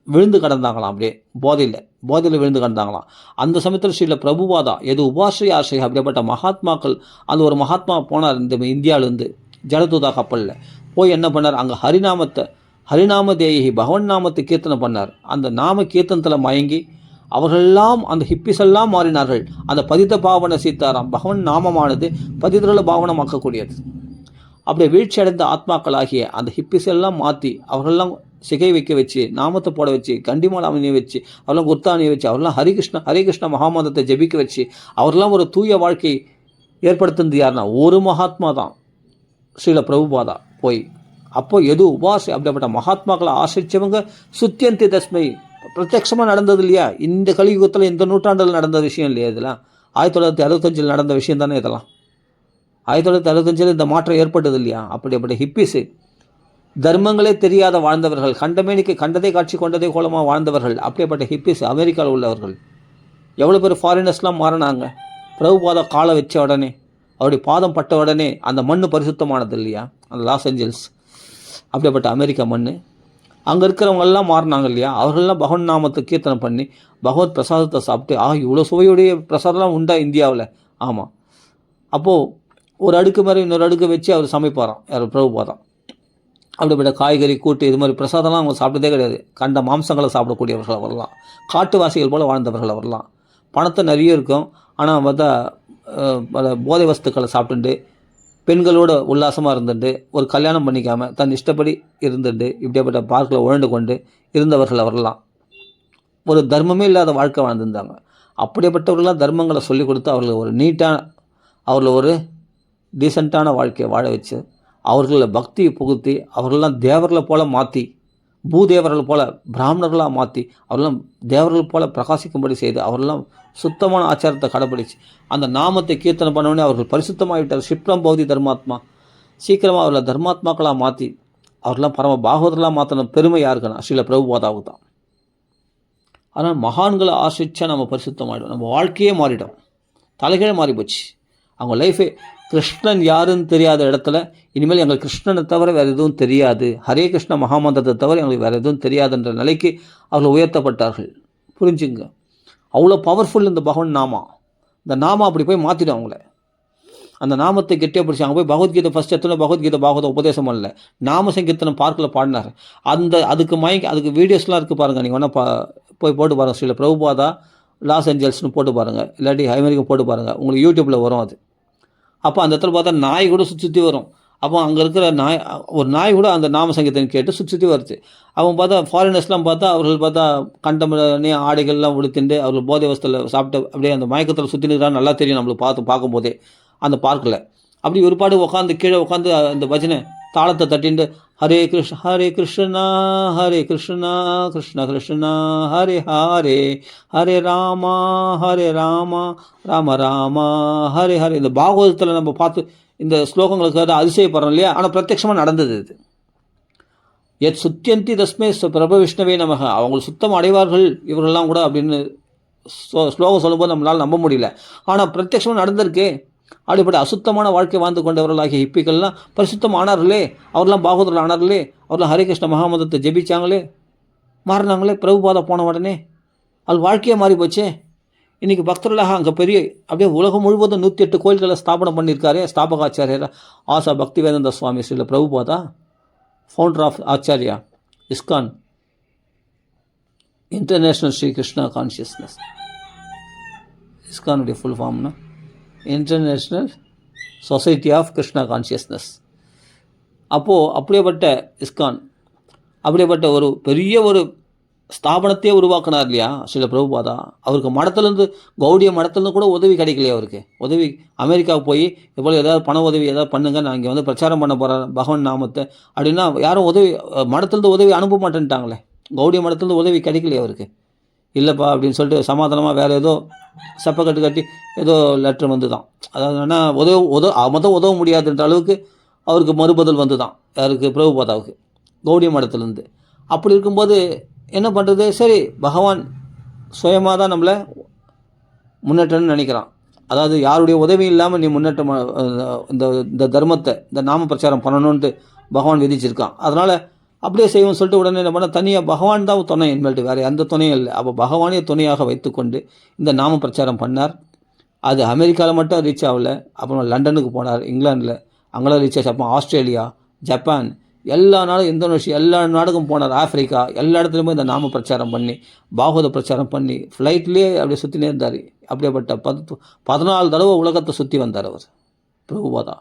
[SPEAKER 1] விழுந்து கிடந்தாங்களாம். அப்படியே போதையில் விழுந்து கிடந்தாங்களாம். அந்த சமயத்தில் ஸ்ரீல பிரபுபாதா எது உபாசை ஆசை அப்படிப்பட்ட மகாத்மாக்கள், அந்த ஒரு மகாத்மா போனார் இந்த இந்தியாவிலேருந்து ஜலதூதா கப்பலில் போய் என்ன பண்ணார், அங்கே ஹரிநாம தேயி பகவன் நாமத்தை கீர்த்தனை பண்ணார். அந்த நாம கீர்த்தனத்தில் மயங்கி அவர்களெல்லாம், அந்த ஹிப்பிஸ் எல்லாம் மாறினார்கள். அந்த பதித பாவனை சீத்தாராம், பகவன் நாமமானது பதிதருள பாவனமாக்கக்கூடியது. அப்படியே வீழ்ச்சி அடைந்த ஆத்மாக்களாகிய அந்த ஹிப்பிஸ் எல்லாம் மாற்றி அவர்களெல்லாம் சிகை வைக்க வச்சு, நாமத்தை போட வச்சு, கண்டிமாலாமணியை வச்சு, அவரெல்லாம் குர்தானியை வச்சு, அவரெல்லாம் ஹரிகிருஷ்ண மகாமந்தத்தை ஜெபிக்க வச்சு, அவரெல்லாம் ஒரு தூய வாழ்க்கை ஏற்படுத்துனது யாருன்னா ஒரு மகாத்மா தான், ஸ்ரீல பிரபுபாதா போய். அப்போ எது உபாசை அப்படிப்பட்ட மகாத்மாக்களை ஆசிரிச்சவங்க சுத்தியந்தி தஸ்மை பிரத்யட்சமாக நடந்தது இல்லையா, இந்த கலியுகத்தில் இந்த நூற்றாண்டில் நடந்த விஷயம் இல்லையா, இதெல்லாம் 1965 நடந்த விஷயம் தானே இதெல்லாம். 1965 இந்த மாற்றம் ஏற்பட்டது இல்லையா. அப்படிப்பட்ட ஹிப்பிஸு தர்மங்களே தெரியாத வாழ்ந்தவர்கள், கண்டமேனிக்கு கண்டதை காட்சி கொண்டதை கோலமாக வாழ்ந்தவர்கள், அப்படிப்பட்ட ஹிப்பிஸ் அமெரிக்காவில் உள்ளவர்கள் எவ்வளோ பேர் ஃபாரினர்ஸ்லாம் மாறினாங்க. பிரபுபாதா காலை வச்ச உடனே, அவருடைய பாதம் பட்ட உடனே அந்த மண் பரிசுத்தமானது இல்லையா, அந்த லாஸ் ஏஞ்சல்ஸ் அப்படிப்பட்ட அமெரிக்கா மண். அங்கே இருக்கிறவங்கெல்லாம் மாறினாங்க இல்லையா, அவர்களெல்லாம் பகவன் நாமத்தை கீர்த்தனை பண்ணி பகவத் பிரசாதத்தை சாப்பிட்டு, இவ்வளோ சுவையுடைய பிரசாதம்லாம் உண்டா இந்தியாவில். ஆமாம். அப்போது ஒரு அடுக்கு மாதிரி இன்னொரு அடுக்கு வச்சு அவர் சமைப்பாராம், யார் பிரபுபாதா. அப்படிப்பட்ட காய்கறி கூட்டு இது மாதிரி பிரசாதம்லாம் அவங்க சாப்பிட்டதே கிடையாது. கண்ட மாம்சங்களை சாப்பிடக்கூடியவர்கள் அவர்லாம், காட்டுவாசிகள் போல் வாழ்ந்தவர்கள் அவர்லாம். பணத்தை நிறைய இருக்கும், ஆனால் பார்த்தா போதை வஸ்துக்களை சாப்பிட்டுட்டு பெண்களோட உல்லாசமாக இருந்துட்டு ஒரு கல்யாணம் பண்ணிக்காமல் தன் இஷ்டப்படி இருந்துட்டு இப்படியாப்பட்ட பார்க்கில் உழண்டு கொண்டு இருந்தவர்கள் அவரெல்லாம். ஒரு தர்மமே இல்லாத வாழ்க்கை வாழ்ந்துருந்தாங்க. அப்படிப்பட்டவர்களாம் தர்மங்களை சொல்லிக் கொடுத்து அவர்களுக்கு ஒரு அவர்களை ஒரு டீசெண்டான வாழ்க்கையை வாழ வச்சு அவர்களை பக்தியை புகுத்தி அவர்களெல்லாம் தேவர்களை போல் மாற்றி பூதேவர்கள் போல பிராமணர்களாக மாற்றி அவரெல்லாம் தேவர்கள் போல பிரகாசிக்கும்படி செய்து அவரெல்லாம் சுத்தமான ஆச்சாரத்தை கடைப்பிடிச்சு அந்த நாமத்தை கீர்த்தனை பண்ணவுடனே அவர்கள் பரிசுத்தமாகிவிட்டார். க்ஷிப்ரம் பௌதி தர்மாத்மா, சீக்கிரமாக அவர்களை தர்மாத்மாக்களாக மாற்றி அவரெல்லாம் பரம பாகவதர்களாக மாற்றின பெருமை யாருக்குன்னா ஸ்ரீல பிரபுபாதாவுக்கு தான். ஆனால் மகான்களை ஆசிரிச்சா நம்ம பரிசுத்தமாகிடும், நம்ம வாழ்க்கையே மாறிடும், தலைகீழே மாறி போச்சு. அவங்க லைஃபே கிருஷ்ணன் யாருன்னு தெரியாத இடத்துல இனிமேல் எங்களுக்கு கிருஷ்ணனை தவிர வேறு எதுவும் தெரியாது, ஹரே கிருஷ்ண மகாமந்திரத்தை தவிர எங்களுக்கு வேறு எதுவும் தெரியாதுன்ற நிலைக்கு அவர்கள் உயர்த்தப்பட்டார்கள். புரிஞ்சுங்க, அவ்வளோ பவர்ஃபுல் இந்த பகவான் நாமா. இந்த நாமா அப்படி போய் மாற்றிடும் அவங்கள. அந்த நாமத்தை கெட்டியாக பிடிச்சி அங்கே போய் பகவத்கீதை ஃபஸ்ட் எத்தனை பகவத்கீதை பாகவத உபதேசம் பண்ணல, நாம சங்கீர்த்தனம் பார்க்கில் பாடினார். அதுக்கு வீடியோஸ்லாம் இருக்குது பாருங்கள், நீங்கள் வேணால் போய் போட்டு பாருங்கள். ஸ்ரீல பிரபுபாதா லாஸ் ஏஞ்சல்ஸ்னு போட்டு பாருங்கள், இல்லாட்டி அமெரிக்கா போட்டு பாருங்கள், உங்களுக்கு யூடியூப்பில் வரும் அது. அப்போ அந்த இடத்துல பார்த்தா நாய் கூட சுற்றி வரும். அப்போ அங்கே இருக்கிற ஒரு நாய் கூட அந்த நாம சங்கீதம் கேட்டு சுற்றி வருது. அவங்க பார்த்தா ஃபாரினர்ஸ்லாம் பார்த்தா அவர்கள் பார்த்தா கண்டமணி ஆடைகள்லாம் உடுத்திண்டு அவர்கள் போதை வசத்தில் சாப்பிட்டு அப்படியே அந்த மயக்கத்தில் சுற்றி நிற்கிறான்னு நல்லா தெரியும் நம்மளுக்கு பார்க்கும்போதே அந்த பார்க்கில். அப்படி ஒரு பாடு உட்காந்து கீழே உட்காந்து அந்த பஜனை தாளத்தை தட்டிண்டு ஹரே கிருஷ்ணா ஹரே கிருஷ்ணா கிருஷ்ண கிருஷ்ணா ஹரே ஹரே ஹரே ராமா ராம ராமா ஹரே ஹரே. இந்த பாகவதத்தில் நம்ம பார்த்து இந்த ஸ்லோகங்களுக்கு அதிசயப்படுறோம் இல்லையா? ஆனால் பிரத்யட்சமாக நடந்தது இது. எத் சுத்தியந்தி தஸ்மே பிரப விஷ்ணவே நமக, அவங்க சுத்தம் அடைவார்கள் இவர்கள்லாம் கூட அப்படின்னு ஸ்லோகம் சொல்லும்போது நம்மளால் நம்ப முடியல. ஆனால் பிரத்யட்சமாக நடந்திருக்கே. அப்படிப்பட்ட அசுத்தமான வாழ்க்கை வாழ்ந்து கொண்டவர்களாகிய ஹிப்பிக்கள்லாம் பரிசுத்தம் ஆனார்களே, அவரெல்லாம் பாகவதர்கள் ஆனார்களே, அவரெல்லாம் ஹரே கிருஷ்ண மகாமந்திரத்தை ஜெபிச்சாங்களே, மாறினாங்களே பிரபுபாதா போன உடனே. அது வாழ்க்கையே மாறி போச்சே. இன்றைக்கி பக்தர்களாக அங்கே பெரிய அப்படியே உலகம் முழுவதும் 108 கோயில்களை ஸ்தாபனம் பண்ணியிருக்காரு ஸ்தாபகாச்சாரியர் ஆசா Bhaktivedanta Swami Srila Prabhupada, founder of Acharya ISKCON international Sri Krishna consciousness. இஸ்கானுடைய ஃபுல் ஃபார்ம்னா international society of Krishna consciousness. அப்போது அப்படியேப்பட்ட இஸ்கான் அப்படியேப்பட்ட ஒரு பெரிய ஒரு ஸ்தாபனத்தையே உருவாக்கினார் இல்லையா ஸ்ரீல பிரபுபாதா. அவருக்கு மடத்துலேருந்து கௌடிய மடத்துலேருந்து கூட உதவி கிடைக்கலையே. அவருக்கு உதவி அமெரிக்காவுக்கு போய் எப்போது ஏதாவது பண உதவி ஏதாவது பண்ணுங்க, நான் இங்கே வந்து பிரச்சாரம் பண்ண போகிறேன் பகவான் நாமத்தை அப்படின்னா யாரும் உதவி மடத்துலேருந்து உதவி அனுப்ப மாட்டேன்ட்டாங்களே. கௌடிய மடத்துலேருந்து உதவி கிடைக்கலையே அவருக்கு. இல்லைப்பா அப்படின்னு சொல்லிட்டு சமாதானமாக வேறு ஏதோ சப்பக்கட்டு கட்டி ஏதோ லெட்ரு வந்து தான், அதாவது என்னன்னா உதவ முடியாதுன்ற அளவுக்கு அவருக்கு மறுபதல் வந்து தான் யாருக்கு பிரபுபாதாவுக்கு கௌடிய மடத்துலேருந்து. அப்படி இருக்கும்போது என்ன பண்ணுறது? சரி, பகவான் சுயமாக தான் நம்மளை முன்னேற்றம்னு நினைக்கிறான். அதாவது யாருடைய உதவி இல்லாமல் நீ முன்னேற்றம் இந்த தர்மத்தை இந்த நாம பிரச்சாரம் பண்ணணுன்ட்டு பகவான் விதிச்சிருக்கான். அதனால் அப்படியே செய்வோம்னு சொல்லிட்டு உடனே என்ன பண்ணால் தனியாக பகவான் தான் துணை என்மேல்ட்டு வேறு எந்த துணையும் இல்லை. அப்போ பகவானே துணையாக வைத்துக்கொண்டு இந்த நாம பிரச்சாரம் பண்ணார். அது அமெரிக்காவில் மட்டும் ரீச் ஆகலை, அப்புறம் லண்டனுக்கு போனார், இங்கிலாண்டில் அங்கெல்லாம் ரீச் ஆச்சு, அப்புறம் ஆஸ்திரேலியா, ஜப்பான், எல்லா நாடும், இந்தோனேஷியா, எல்லா நாடுக்கும் போனார், ஆஃப்ரிக்கா, எல்லா இடத்துலையுமே இந்த நாம பிரச்சாரம் பண்ணி பாகவத பிரச்சாரம் பண்ணி ஃப்ளைட்லேயே அப்படியே சுற்றினே இருந்தார். அப்படியேப்பட்ட 14 தடவை உலகத்தை சுற்றி வந்தார் அவர் பிரபுபாதா.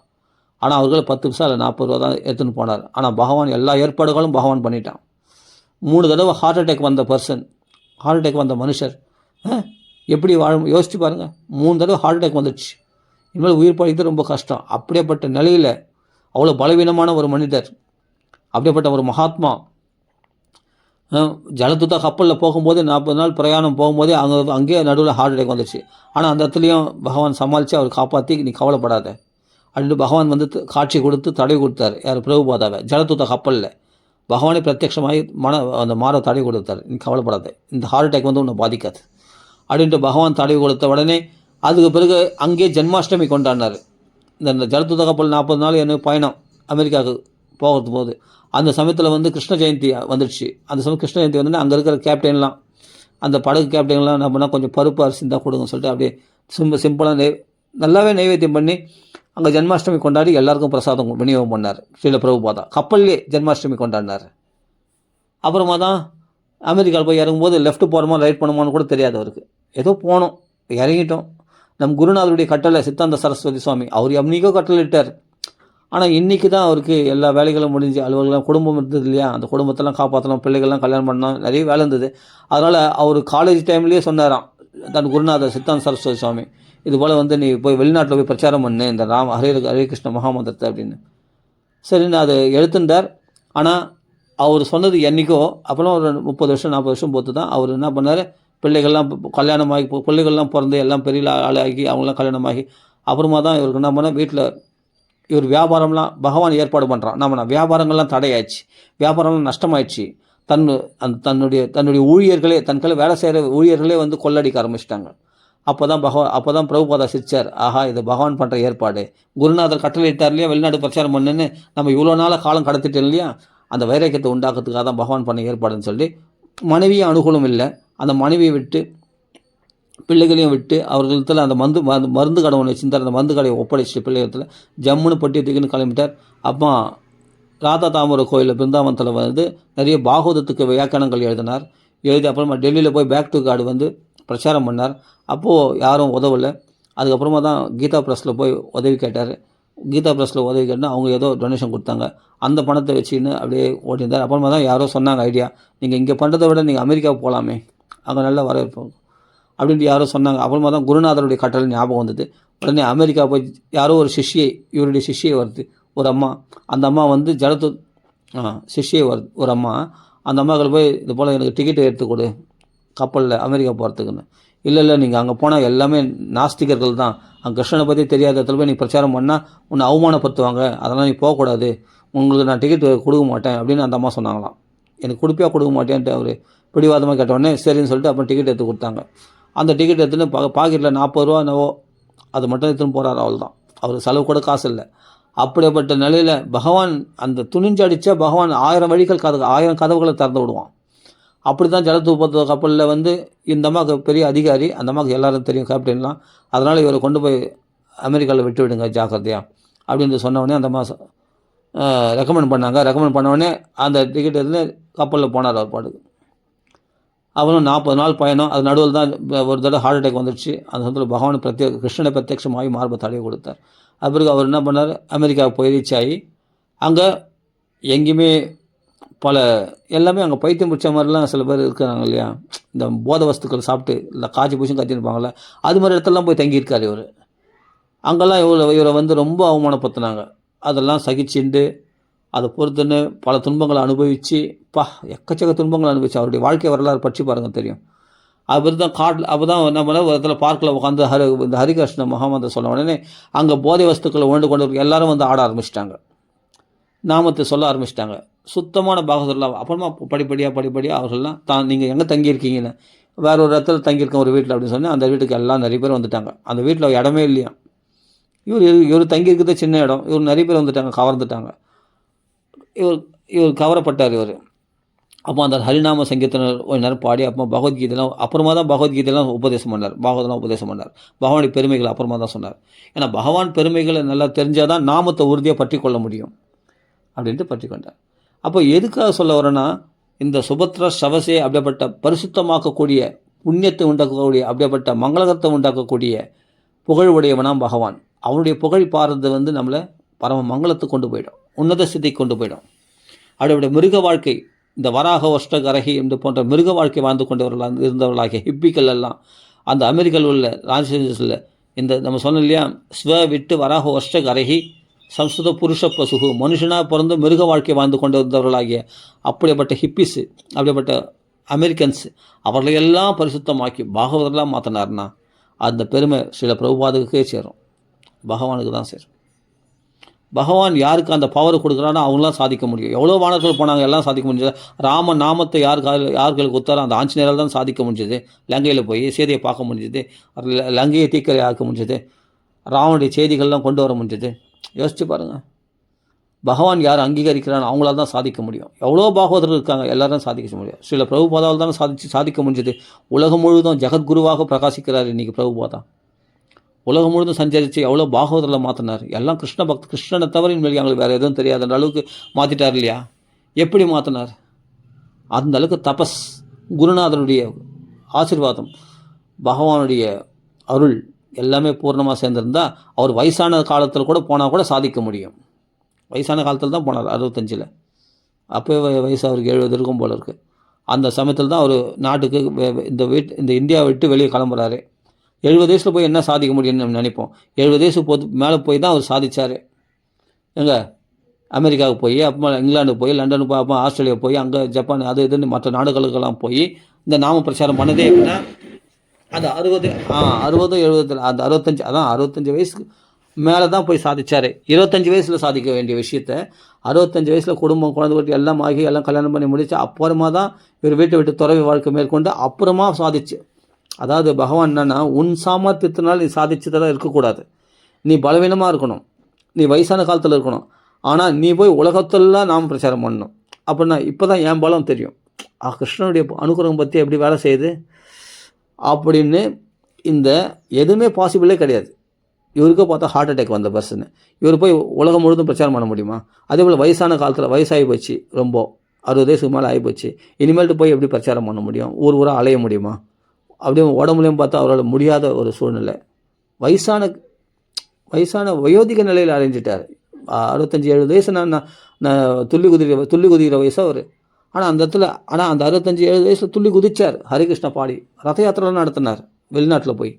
[SPEAKER 1] ஆனால் அவர்கள் 10 பைசா இல்லை 40 ரூபா தான் எடுத்துன்னு போனார். ஆனால் பகவான் எல்லா ஏற்பாடுகளும் பகவான் பண்ணிட்டான். 3 தடவை ஹார்ட் அட்டாக் வந்த மனுஷர் எப்படி யோசிச்சு பாருங்கள். 3 தடவை ஹார்ட் அட்டாக் வந்துடுச்சு. இனிமேல் உயிர் பழிக்கிறது ரொம்ப கஷ்டம். அப்படியேப்பட்ட நிலையில் அவ்வளோ பலவீனமான ஒரு மனிதர், அப்படியேப்பட்ட ஒரு மகாத்மா, ஜலத்துத்தா கப்பலில் போகும்போது 40 நாள் பிரயாணம் போகும்போதே அங்கேயே நடுவில் ஹார்ட் அட்டாக் வந்துடுச்சு. ஆனால் அந்த இடத்துலையும் பகவான் சமாளித்து அவர் காப்பாற்றி நீ கவலைப்படாத அப்படின்னு பகவான் வந்து காட்சி கொடுத்து தடவி கொடுத்தார். யார்? பிரபுபாதாவை. ஜலத்துத்தா கப்பலில் பகவானே பிரத்யட்சமாகி அந்த மாற தடவி கொடுத்தார். நீ கவலைப்படாத, இந்த ஹார்ட் அட்டாக் வந்து உன்னை பாதிக்காது அப்படின்ட்டு பகவான் தடவி கொடுத்த உடனே அதுக்கு பிறகு அங்கேயே ஜென்மாஷ்டமி கொண்டாடினார். இந்த ஜலத்துத்தா கப்பல் 40 நாள் என்ன பயணம் அமெரிக்காவுக்கு போகிறது போது அந்த சமயத்தில் வந்து கிருஷ்ண ஜெயந்தி வந்துடுச்சு. அந்த சமயம் கிருஷ்ண ஜெயந்தி வந்து அங்கே இருக்கிற கேப்டன்லாம், அந்த படகு கேப்டன்லாம் என்ன பண்ணால் கொஞ்சம் பருப்பு அரிசி தான் கொடுங்கன்னு சொல்லிட்டு அப்படியே சிம்பிளாக நல்லாவே நைவேத்தியம் பண்ணி அங்கே ஜென்மாஷ்டமி கொண்டாடி எல்லாருக்கும் பிரசாதம் விநியோகம் பண்ணார் ஸ்ரீல பிரபுபாதா. கப்பல்லே ஜென்மாஷ்டமி கொண்டாடினார். அப்புறமா தான் அமெரிக்காவில் போய் இறங்கும்போது லெஃப்ட் போகிறோமா ரைட் பண்ணுமான்னு கூட தெரியாது அவருக்கு. ஏதோ போனோம், இறங்கிட்டோம். நம் குருநாதருடைய கட்டளை சித்தாந்த சரஸ்வதி சுவாமி அவர் என்னைக்கோ கட்டளை இட்டார். ஆனால் இன்றைக்கி தான் அவருக்கு எல்லா வேலைகளும் முடிஞ்சு, அலுவலகம் குடும்பம் இருந்தது இல்லையா, அந்த குடும்பத்தெல்லாம் காப்பாற்றணும், பிள்ளைகள்லாம் கல்யாணம் பண்ணணும், நிறைய வேலை இருந்தது. அதனால் அவர் காலேஜ் டைம்லேயே சொன்னாராம் தன் குருநாதர் சித்தாந்த சரஸ்வதி சுவாமி, இது போல் வந்து நீ போய் வெளிநாட்டில் போய் பிரச்சாரம் பண்ணு இந்த ஹரே கிருஷ்ண மகாமந்திரத்தை அப்படின்னு. சரின்னு அது எழுத்துண்டார். ஆனால் அவர் சொன்னது என்றைக்கோ அப்புறம் ஒரு 30 வருஷம் 40 வருஷம் பொறுத்து தான் அவர் என்ன பண்ணார், பிள்ளைகள்லாம் கல்யாணமாகி பிள்ளைகள்லாம் பிறந்து எல்லாம் பெரிய ஆளாகி அவங்களாம் கல்யாணமாகி அப்புறமா தான் இவருக்கு என்ன பண்ணால் வீட்டில் இவர் வியாபாரம்லாம் பகவான் ஏற்பாடு பண்ணுறான். நம்ம வியாபாரங்கள்லாம் தடையாச்சு, வியாபாரம்லாம் நஷ்டமாயிடுச்சு. தன்னுடைய ஊழியர்களே தன்களை வேலை செய்கிற ஊழியர்களே வந்து கொள்ளடிக்க ஆரம்பிச்சிட்டாங்க. அப்போ தான் பிரபுபாதா சிரிச்சார். ஆஹா, இது பகவான் பண்ணுற ஏற்பாடு. குருநாதர் கட்டளை இட்டார் இல்லையா, வெளிநாடு பிரச்சாரம் பண்ணுன்னு நம்ம இவ்வளோ நாளாக காலம் கடத்திட்டோம் இல்லையா, அந்த வைராக்கியத்தை உண்டாக்குறதுக்காக தான் பகவான் பண்ண ஏற்பாடுன்னு சொல்லி மனைவியை அனுகூலம் இல்லை. அந்த மனைவியை விட்டு பிள்ளைகளையும் விட்டு அவர்களிடத்தில் அந்த மருந்து கடை ஒன்று வச்சுருந்தார். அந்த மருந்து கடையை ஒப்படைச்சிட்டு பிள்ளைகளிடத்தில் ஜம்முன்னு பட்டி தூக்கின்னு கிளம்பிட்டார். அப்போ ராதா தாமரை கோயிலில் பிருந்தாவனத்தில் வந்து நிறைய பாகவதத்துக்கு வியாக்கியானங்கள் எழுதினார். எழுதி அப்புறமா டெல்லியில் போய் பேக் டு கார்டு வந்து பிரச்சாரம் பண்ணார். அப்போது யாரும் உதவலை. அதுக்கப்புறமா தான் கீதா ப்ரெஸ்ஸில் போய் உதவி கேட்டார். கீதா ப்ரெஸ்ஸில் உதவி கேட்டால் அவங்க ஏதோ டொனேஷன் கொடுத்தாங்க. அந்த பணத்தை வச்சுன்னு அப்படியே ஓட்டியிருந்தார். அப்புறமா தான் யாரோ சொன்னாங்க ஐடியா, நீங்கள் இங்கே பண்ணுறதை விட நீங்கள் அமெரிக்காவுக்கு போகலாமே, அங்கே நல்லா வரவேற்போம் அப்படின்ட்டு யாரோ சொன்னாங்க. அப்புறமா தான் குருநாதருடைய கட்டளை ஞாபகம் வந்தது. உடனே அமெரிக்கா போய் யாரோ ஒரு சிஷ்யை, இவருடைய சிஷ்யை வருது ஒரு அம்மா. அந்த அம்மா வந்து சிஷ்யை வருது ஒரு அம்மா. அந்த அம்மாக்கள் போய் இது போல் எனக்கு டிக்கெட்டு எடுத்து கொடு கப்பலில் அமெரிக்கா போகிறதுக்குன்னு. இல்லை நீங்கள் அங்கே போனால் எல்லாமே நாஸ்திகர்கள் தான், அங்கே கிருஷ்ணனை பற்றி தெரியாத இடத்துல போய் நீ பிரச்சாரம் பண்ணால் உன்னை அவமானப்படுத்துவாங்க, அதெல்லாம் நீ போகக்கூடாது, உங்களுக்கு நான் டிக்கெட் கொடுக்க மாட்டேன் அப்படின்னு அந்த அம்மா சொன்னாங்களாம். எனக்கு கொடுக்க மாட்டேன்ட்டு அவர் பிடிவாதமாக கேட்டவுடனே சரின்னு சொல்லிட்டு அப்புறம் டிக்கெட் எடுத்து கொடுத்தாங்க. அந்த டிக்கெட் எடுத்துன்னு பாக்கெட்டில் 40 ரூபா என்னவோ அது மட்டும் எடுத்துன்னு போகிறார். அவள் தான், அவர் செலவு கூட காசு இல்லை. அப்படிப்பட்ட நிலையில் பகவான் அந்த துணிஞ்சு அடித்தா பகவான் 1000 வழிகள் 1000 கதவுகளை திறந்து விடுவான். அப்படி தான் ஜலதூபத்து கப்பலில் வந்து இந்த அம்மாவுக்கு பெரிய அதிகாரி, அந்த அம்மாவுக்கு எல்லோரும் தெரியும், கேப்டன்லாம். அதனால் இவரை கொண்டு போய் அமெரிக்காவில் விட்டு விடுங்க ஜாக்கிரதையாக அப்படின்னு சொன்னவொடனே அந்த அம்மா ரெக்கமெண்ட் பண்ணாங்க. ரெக்கமெண்ட் பண்ணவுடனே அந்த டிக்கெட் எடுத்து கப்பலில் போனார் அவர் பாட்டுக்கு. அவனும் 40 நாள் பயணம். அது நடுவில் தான் ஒரு தடவை ஹார்ட் அட்டாக் வந்துடுச்சு. அந்த சமயத்தில் பகவான் கிருஷ்ணனை பிரத்யட்சமாகி மார்பை தடவி கொடுத்தார். அது பிறகு அவர் என்ன பண்ணார், அமெரிக்காவுக்கு போய் ரீச் ஆகி அங்கே எங்கேயுமே எல்லாமே அங்கே பைத்தியம் பிடிச்ச மாதிரிலாம் சில பேர் இருக்கிறாங்க இல்லையா, இந்த போதை வஸ்துக்கள் சாப்பிட்டு இல்லை காய்ச்சி பூச்சும் கத்திருப்பாங்கள்ல, அது மாதிரி இடத்துலலாம் போய் தங்கியிருக்கார் இவர். அங்கெல்லாம் இவரை வந்து ரொம்ப அவமானப்படுத்தினாங்க. அதெல்லாம் சகிச்சுண்டு அதை பொறுத்துன்னு பல துன்பங்களை அனுபவித்து எக்கச்சக்க துன்பங்களை அனுபவிச்சு அவருடைய வாழ்க்கை வரலாறு பற்றி பாருங்கள் தெரியும். அது தான் அப்போ தான் என்ன பண்ண ஒரு இடத்துல பார்க்கில் உட்காந்து இந்த ஹரிகிருஷ்ண மகாமந்திரம் சொன்ன உடனே அங்கே போதை வஸ்துக்களை கொண்டு எல்லாரும் வந்து ஆட ஆரம்பிச்சிட்டாங்க, நாமத்தை சொல்ல ஆரம்பிச்சிட்டாங்க. சுத்தமான பாகவதர்லாம். அப்புறமா படிப்படியாக அவர்கள்லாம் நீங்கள் எங்கே தங்கியிருக்கீங்கன்னு, வேற ஒரு இடத்துல தங்கியிருக்கேன் ஒரு வீட்டில் அப்படின்னு சொன்னால் அந்த வீட்டுக்கு எல்லாம் நிறைய பேர் வந்துட்டாங்க. அந்த வீட்டில் இடமே இல்லையா, இவர் தங்கியிருக்கிறதே சின்ன இடம், இவர் நிறைய பேர் வந்துட்டாங்க, கவர்ந்துட்டாங்க. இவர் கவரப்பட்டார் இவர். அப்போ அந்த ஹரிநாம சங்கீதனர் ஒரு நேரம் பாடி அப்புறமா தான் பகவத்கீதையெல்லாம் உபதேசம் பண்ணார், பாகவதெல்லாம் உபதேசம் பண்ணார். பகவானுடைய பெருமைகளை அப்புறமா தான் சொன்னார். ஏன்னா பகவான் பெருமைகளை நல்லா தெரிஞ்சால் தான் நாமத்தை உறுதியாக பற்றி கொள்ள முடியும் அப்படின்ட்டு பற்றி கொண்டார். அப்போ எதுக்காக சொல்ல வரேன்னா, இந்த சுபத்ரா சவசே அப்படிப்பட்ட பரிசுத்தமாக்கக்கூடிய புண்ணியத்தை உண்டாக்கக்கூடிய அப்படிப்பட்ட மங்களகத்தை உண்டாக்கக்கூடிய புகழ் உடையவனாம் பகவான். அவனுடைய புகழ் பாடுறது வந்து நம்மளை பரம மங்களத்துக்கு கொண்டு போயிடும், உன்னத ஸ்திதிக்கு கொண்டு போயிடும். அப்படிப்பட்ட மிருக வாழ்க்கை, இந்த வராக ஒஷ்டகரகி என்று போன்ற மிருக வாழ்க்கை வாழ்ந்து கொண்டவர்களாக இருந்தவர்களாகிய ஹிப்பிகள் எல்லாம் அந்த அமெரிக்காவில் உள்ள லாஸ் இந்த நம்ம சொன்னோம் இல்லையா, ஸ்வ விட்டு வராக ஒஷ்டகரகி சம்ஸ்கிருத புருஷ பசுகு, மனுஷனாக பிறந்து மிருக வாழ்க்கை வாழ்ந்து கொண்டு வந்தவர்களாகிய அப்படிப்பட்ட ஹிப்பிஸு, அப்படிப்பட்ட அமெரிக்கன்ஸ், அவர்களையெல்லாம் பரிசுத்தமாக்கி பாகவதெல்லாம் மாற்றினார்னா அந்த பெருமை சில பிரபுபாதுக்கே சேரும், பகவானுக்கு தான் சேரும். பகவான் யாருக்கு அந்த பவரை கொடுக்குறானோ அவங்களாம் சாதிக்க முடியும். எவ்வளோ வானர்கள் போனாங்க, எல்லாம் சாதிக்க முடிஞ்சது. ராம நாமத்தை யாருக்கு கொடுத்தாரோ அந்த ஆஞ்சநேயரால் தான் சாதிக்க முடிஞ்சது. லங்கையில் போய் சீதையை பார்க்க முடிஞ்சது, லங்கையை தீக்கரை ஆக்க முடிஞ்சது, ராவனுடைய செய்திகள்லாம் கொண்டு வர முடிஞ்சது. யோசிச்சு பாருங்கள், பகவான் யார் அங்கீகரிக்கிறானோ அவங்களால தான் சாதிக்க முடியும். எவ்வளோ பாகவதர்கள் இருக்காங்க, எல்லாரும் சாதிக்க முடியும். சில பிரபுபாதாவில் தான் சாதிக்க முடிஞ்சது. உலகம் முழுவதும் ஜெகத்குருவாக பிரகாசிக்கிறார் இன்றைக்கி பிரபுபாதா. உலகம் முழுவதும் சஞ்சரித்து எவ்வளோ பாகவதரில் மாற்றினார். எல்லாம் கிருஷ்ணனை தவிர இனிமேல் எங்களுக்கு வேறு எதுவும் தெரியாதுன்ற அளவுக்கு மாற்றிட்டார் இல்லையா. எப்படி மாற்றினார்? அந்த அளவுக்கு தபஸ், குருநாதனுடைய ஆசீர்வாதம், பகவானுடைய அருள் எல்லாமே பூர்ணமாக சேர்ந்துருந்தால் அவர் வயசான காலத்தில் கூட போனால் கூட சாதிக்க முடியும். வயசான காலத்தில் தான் போனார், 65. அப்போ வயசு அவருக்கு 70 இருக்கும் போல இருக்குது. அந்த சமயத்தில் தான் அவர் நாட்டுக்கு இந்த இந்தியாவை விட்டு வெளியே கிளம்புறாரு. 70 வயசில் போய் என்ன சாதிக்க முடியும்னு நம்ம நினைப்போம். 70 வயசு மேலே போய் தான் அவர் சாதித்தார். அமெரிக்காவுக்கு போய், அப்புறமா இங்கிலாந்துக்கு போய், லண்டனுக்கு போய், அப்புறம் ஆஸ்திரேலியா போய், அங்கே ஜப்பான் அது இதுன்னு மற்ற நாடுகளுக்கெல்லாம் போய் இந்த நாம பிரச்சாரம் பண்ணதே எப்படின்னா, அந்த 60 70 அந்த 65 அதான் 65 வயசுக்கு மேலே தான் போய் சாதிச்சார். 25 வயசில் சாதிக்க வேண்டிய விஷயத்த 65 வயசில் குடும்பம், குழந்தை குட்டி எல்லாம் ஆகி எல்லாம் கல்யாணம் பண்ணி முடிச்சு அப்புறமா தான் இவர் வீட்டை விட்டு துறவி வாழ்க்கை மேற்கொண்டு அப்புறமா சாதிச்சு. அதாவது பகவான் என்னன்னா, உன் சாமர்த்தியத்தினால் நீ சாதிச்சதெல்லாம் இருக்கக்கூடாது. நீ பலவீனமாக இருக்கணும், நீ வயசான காலத்தில் இருக்கணும், ஆனால் நீ போய் உலகத்தெல்லாம் நாம பிரச்சாரம் பண்ணணும். அப்படின்னா இப்போ தான் என் பலம் தெரியும், கிருஷ்ணனுடைய அனுகிரகம் பற்றி எப்படி வேலை செய்யுது அப்படின்னு. இந்த எதுவுமே பாசிபிளே கிடையாது. இவருக்கு பார்த்தா ஹார்ட் அட்டாக் வந்த பர்சன், இவர் போய் உலகம் முழுதும் பிரச்சாரம் பண்ண முடியுமா? அதே போல் வயசான காலத்தில் வயசாகி போச்சு, ரொம்ப 60 வயசுக்கு மேலே ஆகி போச்சு, இனிமேல்ட்டு போய் எப்படி பிரச்சாரம் பண்ண முடியும்? ஊர் ஊராக அலைய முடியுமா? அப்படியே உடம்புலையும் பார்த்தா அவரால் முடியாத ஒரு சூழ்நிலை. வயசான வயோதிக நிலையில் அடைஞ்சிட்டார். 65-70 வயசு நான் துள்ளி குதிக்கிற வயசு அவர். ஆனால் அந்த இடத்துல அந்த 65-70 வயசில் துள்ளி குதிச்சார். ஹரிகிருஷ்ண பாடி ரத யாத்திரைலாம் நடத்தினார் வெளிநாட்டில் போய்.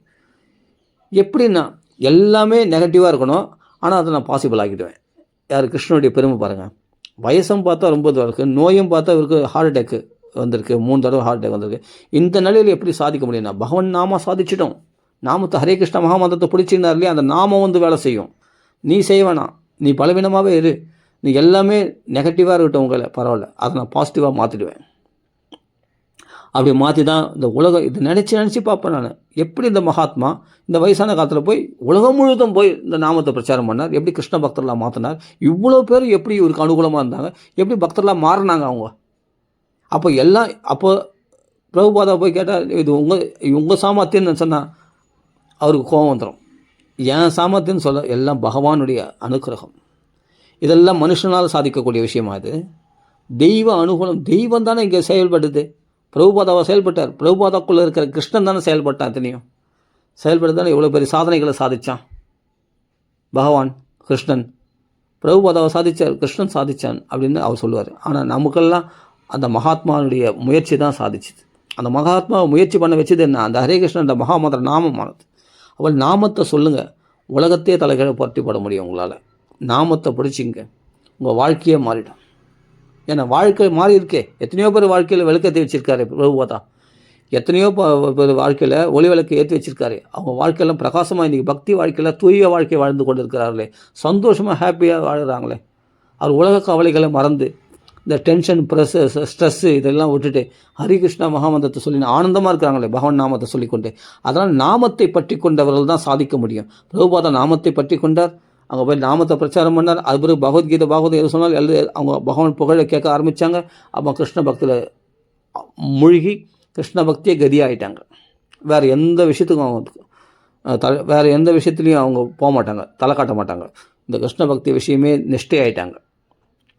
[SPEAKER 1] எப்படின்னா எல்லாமே நெகட்டிவாக இருக்கணும், ஆனால் அதை நான் பாசிபிள் ஆக்கிடுவேன். யார்? கிருஷ்ணனுடைய பெருமை பாருங்கள். வயசும் பார்த்தா ரொம்ப இதுவாக இருக்குது, நோயும் பார்த்தா இவருக்கு ஹார்ட் அட்டாக்கு வந்திருக்கு, 3 தடவை ஹார்ட் அட்டாக் வந்திருக்கு. இந்த நிலையில் எப்படி சாதிக்க முடியும்னா, பகவான் நாம சாதிச்சிட்டோம். நாமத்தை ஹரே கிருஷ்ண மகாமந்திரத்தை பிடிச்சிருந்தார் இல்லையா, அந்த நாமம் வந்து வேலை செய்யும். நீ செய்ய வேணாம், நீ பலவீனமாகவே இரு, நீ எல்லாமே நெகட்டிவாக இருக்கட்டும் உங்களை, பரவாயில்ல, அதை நான் பாசிட்டிவாக மாற்றிடுவேன். அப்படி மாற்றி தான் இந்த உலகம் இதை நினச்சி பார்ப்பேன் நான். எப்படி இந்த மகாத்மா இந்த வயசான காலத்தில் போய் உலகம் முழுதும் போய் இந்த நாமத்தை பிரச்சாரம் பண்ணார், எப்படி கிருஷ்ண பக்தர்களாக மாற்றினார், இவ்வளோ பேர் எப்படி இவருக்கு அனுகூலமாக இருந்தாங்க, எப்படி பக்தர்களாக மாறினாங்க அவங்க. அப்போ பிரபுபாதா போய் கேட்டால் இது உங்கள் சாமர்த்தியம்னு சொன்னால் அவருக்கு கோபம் வந்துடும். என் சாமர்த்தியம்னு சொல்ல, எல்லாம் பகவானுடைய அனுக்கிரகம். இதெல்லாம் மனுஷனால் சாதிக்கக்கூடிய விஷயமா இது? தெய்வ அனுகூலம், தெய்வம் தானே இங்கே செயல்படுது. பிரபுபாதாவை செயல்பட்டார், பிரபுபாதாக்குள்ளே இருக்கிற கிருஷ்ணன் தானே செயல்பட்டான். எத்தனையும் செயல்பட்டு தானே இவ்வளோ பெரிய சாதனைகளை சாதித்தான் பகவான் கிருஷ்ணன். பிரபுபாதாவை சாதித்தார், கிருஷ்ணன் சாதித்தான் அப்படின்னு அவர் சொல்லுவார். ஆனால் நமக்கெல்லாம் அந்த மகாத்மாவுடைய முயற்சி தான் சாதிச்சுது. அந்த மகாத்மாவை முயற்சி பண்ண வச்சது என்ன? அந்த ஹரே கிருஷ்ணன் அந்த மகாமந்திர நாமமானது. அவள் நாமத்தை சொல்லுங்கள், உலகத்தையே தலைகீழ புரட்டி போட முடியும் உங்களால். நாமத்தை பிடிச்சிங்க, உங்கள் வாழ்க்கையே மாறிடும். ஏன்னா வாழ்க்கை மாறி இருக்கே. எத்தனையோ பேர் வாழ்க்கையில் விளக்கேற்றி வச்சுருக்காரு பிரபுபாதா, எத்தனையோ பேர் வாழ்க்கையில் ஒளி விளக்கு ஏற்றி வச்சுருக்காரு. அவங்க வாழ்க்கையெல்லாம் பிரகாசமாக இன்றைக்கி பக்தி வாழ்க்கையில் தூய வாழ்க்கை வாழ்ந்து கொண்டு இருக்கிறார்களே, சந்தோஷமாக ஹாப்பியாக வாழ்கிறாங்களே. அவர் உலக கவலைகளை மறந்து இந்த டென்ஷன், ஸ்ட்ரெஸ்ஸு இதெல்லாம் விட்டுட்டு ஹரிகிருஷ்ணா மகாமந்திரத்தை சொல்லி ஆனந்தமாக இருக்கிறாங்களே பகவான் நாமத்தை சொல்லிக்கொண்டு. அதனால் நாமத்தை பற்றி கொண்டவர்கள் தான் சாதிக்க முடியும். பிரபுபாதா நாமத்தை பற்றி கொண்டார், அங்கே போய் நாமத்தை பிரச்சாரம் பண்ணார். அது பிறகு பகவத்கீதை எது சொன்னாலும் அவங்க பகவான் புகழை கேட்க ஆரம்பித்தாங்க. அப்போ கிருஷ்ண பக்தியில் மூழ்கி கிருஷ்ண பக்தியை கதியாகிட்டாங்க. வேறு எந்த விஷயத்துக்கும் வேறு எந்த விஷயத்துலையும் அவங்க போக மாட்டாங்க, தலை காட்ட மாட்டாங்க. இந்த கிருஷ்ண பக்தி விஷயமே நிஷ்டை ஆகிட்டாங்க.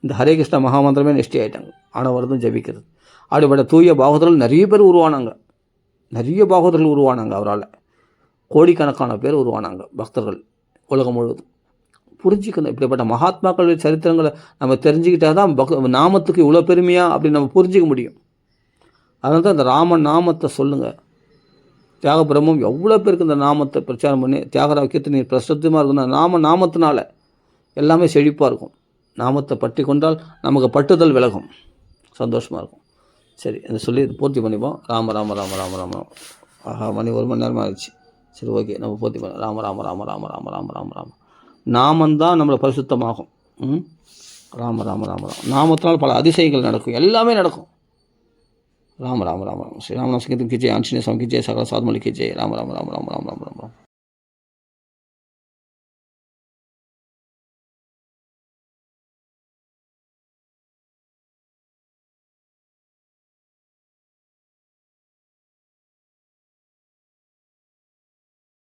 [SPEAKER 1] இந்த ஹரே கிருஷ்ண மகாமந்திரமே நிஷ்டை ஆகிட்டாங்க. ஆனவரதும் ஜபிக்கிறது. அப்படிப்பட்ட தூய பாகவதர்கள் நிறைய பேர் உருவானாங்க. அவரால் கோடிக்கணக்கான பேர் உருவானாங்க, பக்தர்கள் உலகம் முழுவதும். புரிஞ்சிக்கணும், இப்படிப்பட்ட மகாத்மாக்கள் சரித்திரங்களை நம்ம தெரிஞ்சுக்கிட்டால் தான் நாமத்துக்கு இவ்வளோ பெருமையாக அப்படின்னு நம்ம புரிஞ்சிக்க முடியும். அதனால தான் இந்த ராம நாமத்தை சொல்லுங்கள். தியாக பிரம்மம் எவ்வளோ பேருக்கு இந்த நாமத்தை பிரச்சாரம் பண்ணி தியாகராவ கீர்த்தனை பிரசித்தமாக இருக்குன்னா நாமத்தினால எல்லாமே செழிப்பாக இருக்கும். நாமத்தை பற்றி கொண்டால் நமக்கு பட்டுதல் விலகும், சந்தோஷமாக இருக்கும். சரி, இதை சொல்லி பூர்த்தி பண்ணிப்போம். ராம ராம ராம ராம ராம ராம. ஆஹா, மணி 1 மணி நேரமாக ஆயிடுச்சு. சரி, ஓகே, நம்ம பூர்த்தி பண்ண. ராம ராம ராம ராம ராம ராம ராம ராம. நாமந்தான் நம்மளை பரிசுத்தமாகும். ராம ராம ராம ராம. நாமத்தினால் பல அதிசயங்கள் நடக்கும், எல்லாமே நடக்கும். ராம ராம ராம ராம. ஸ்ரீ ராமநாம சங்கீதம் கி ஜெய், ஆஞ்சநேய சுவாமி கி ஜெய், சகல சாதுமலி கி ஜெய். ராம ராம ராம ராம ராம ராம ராம.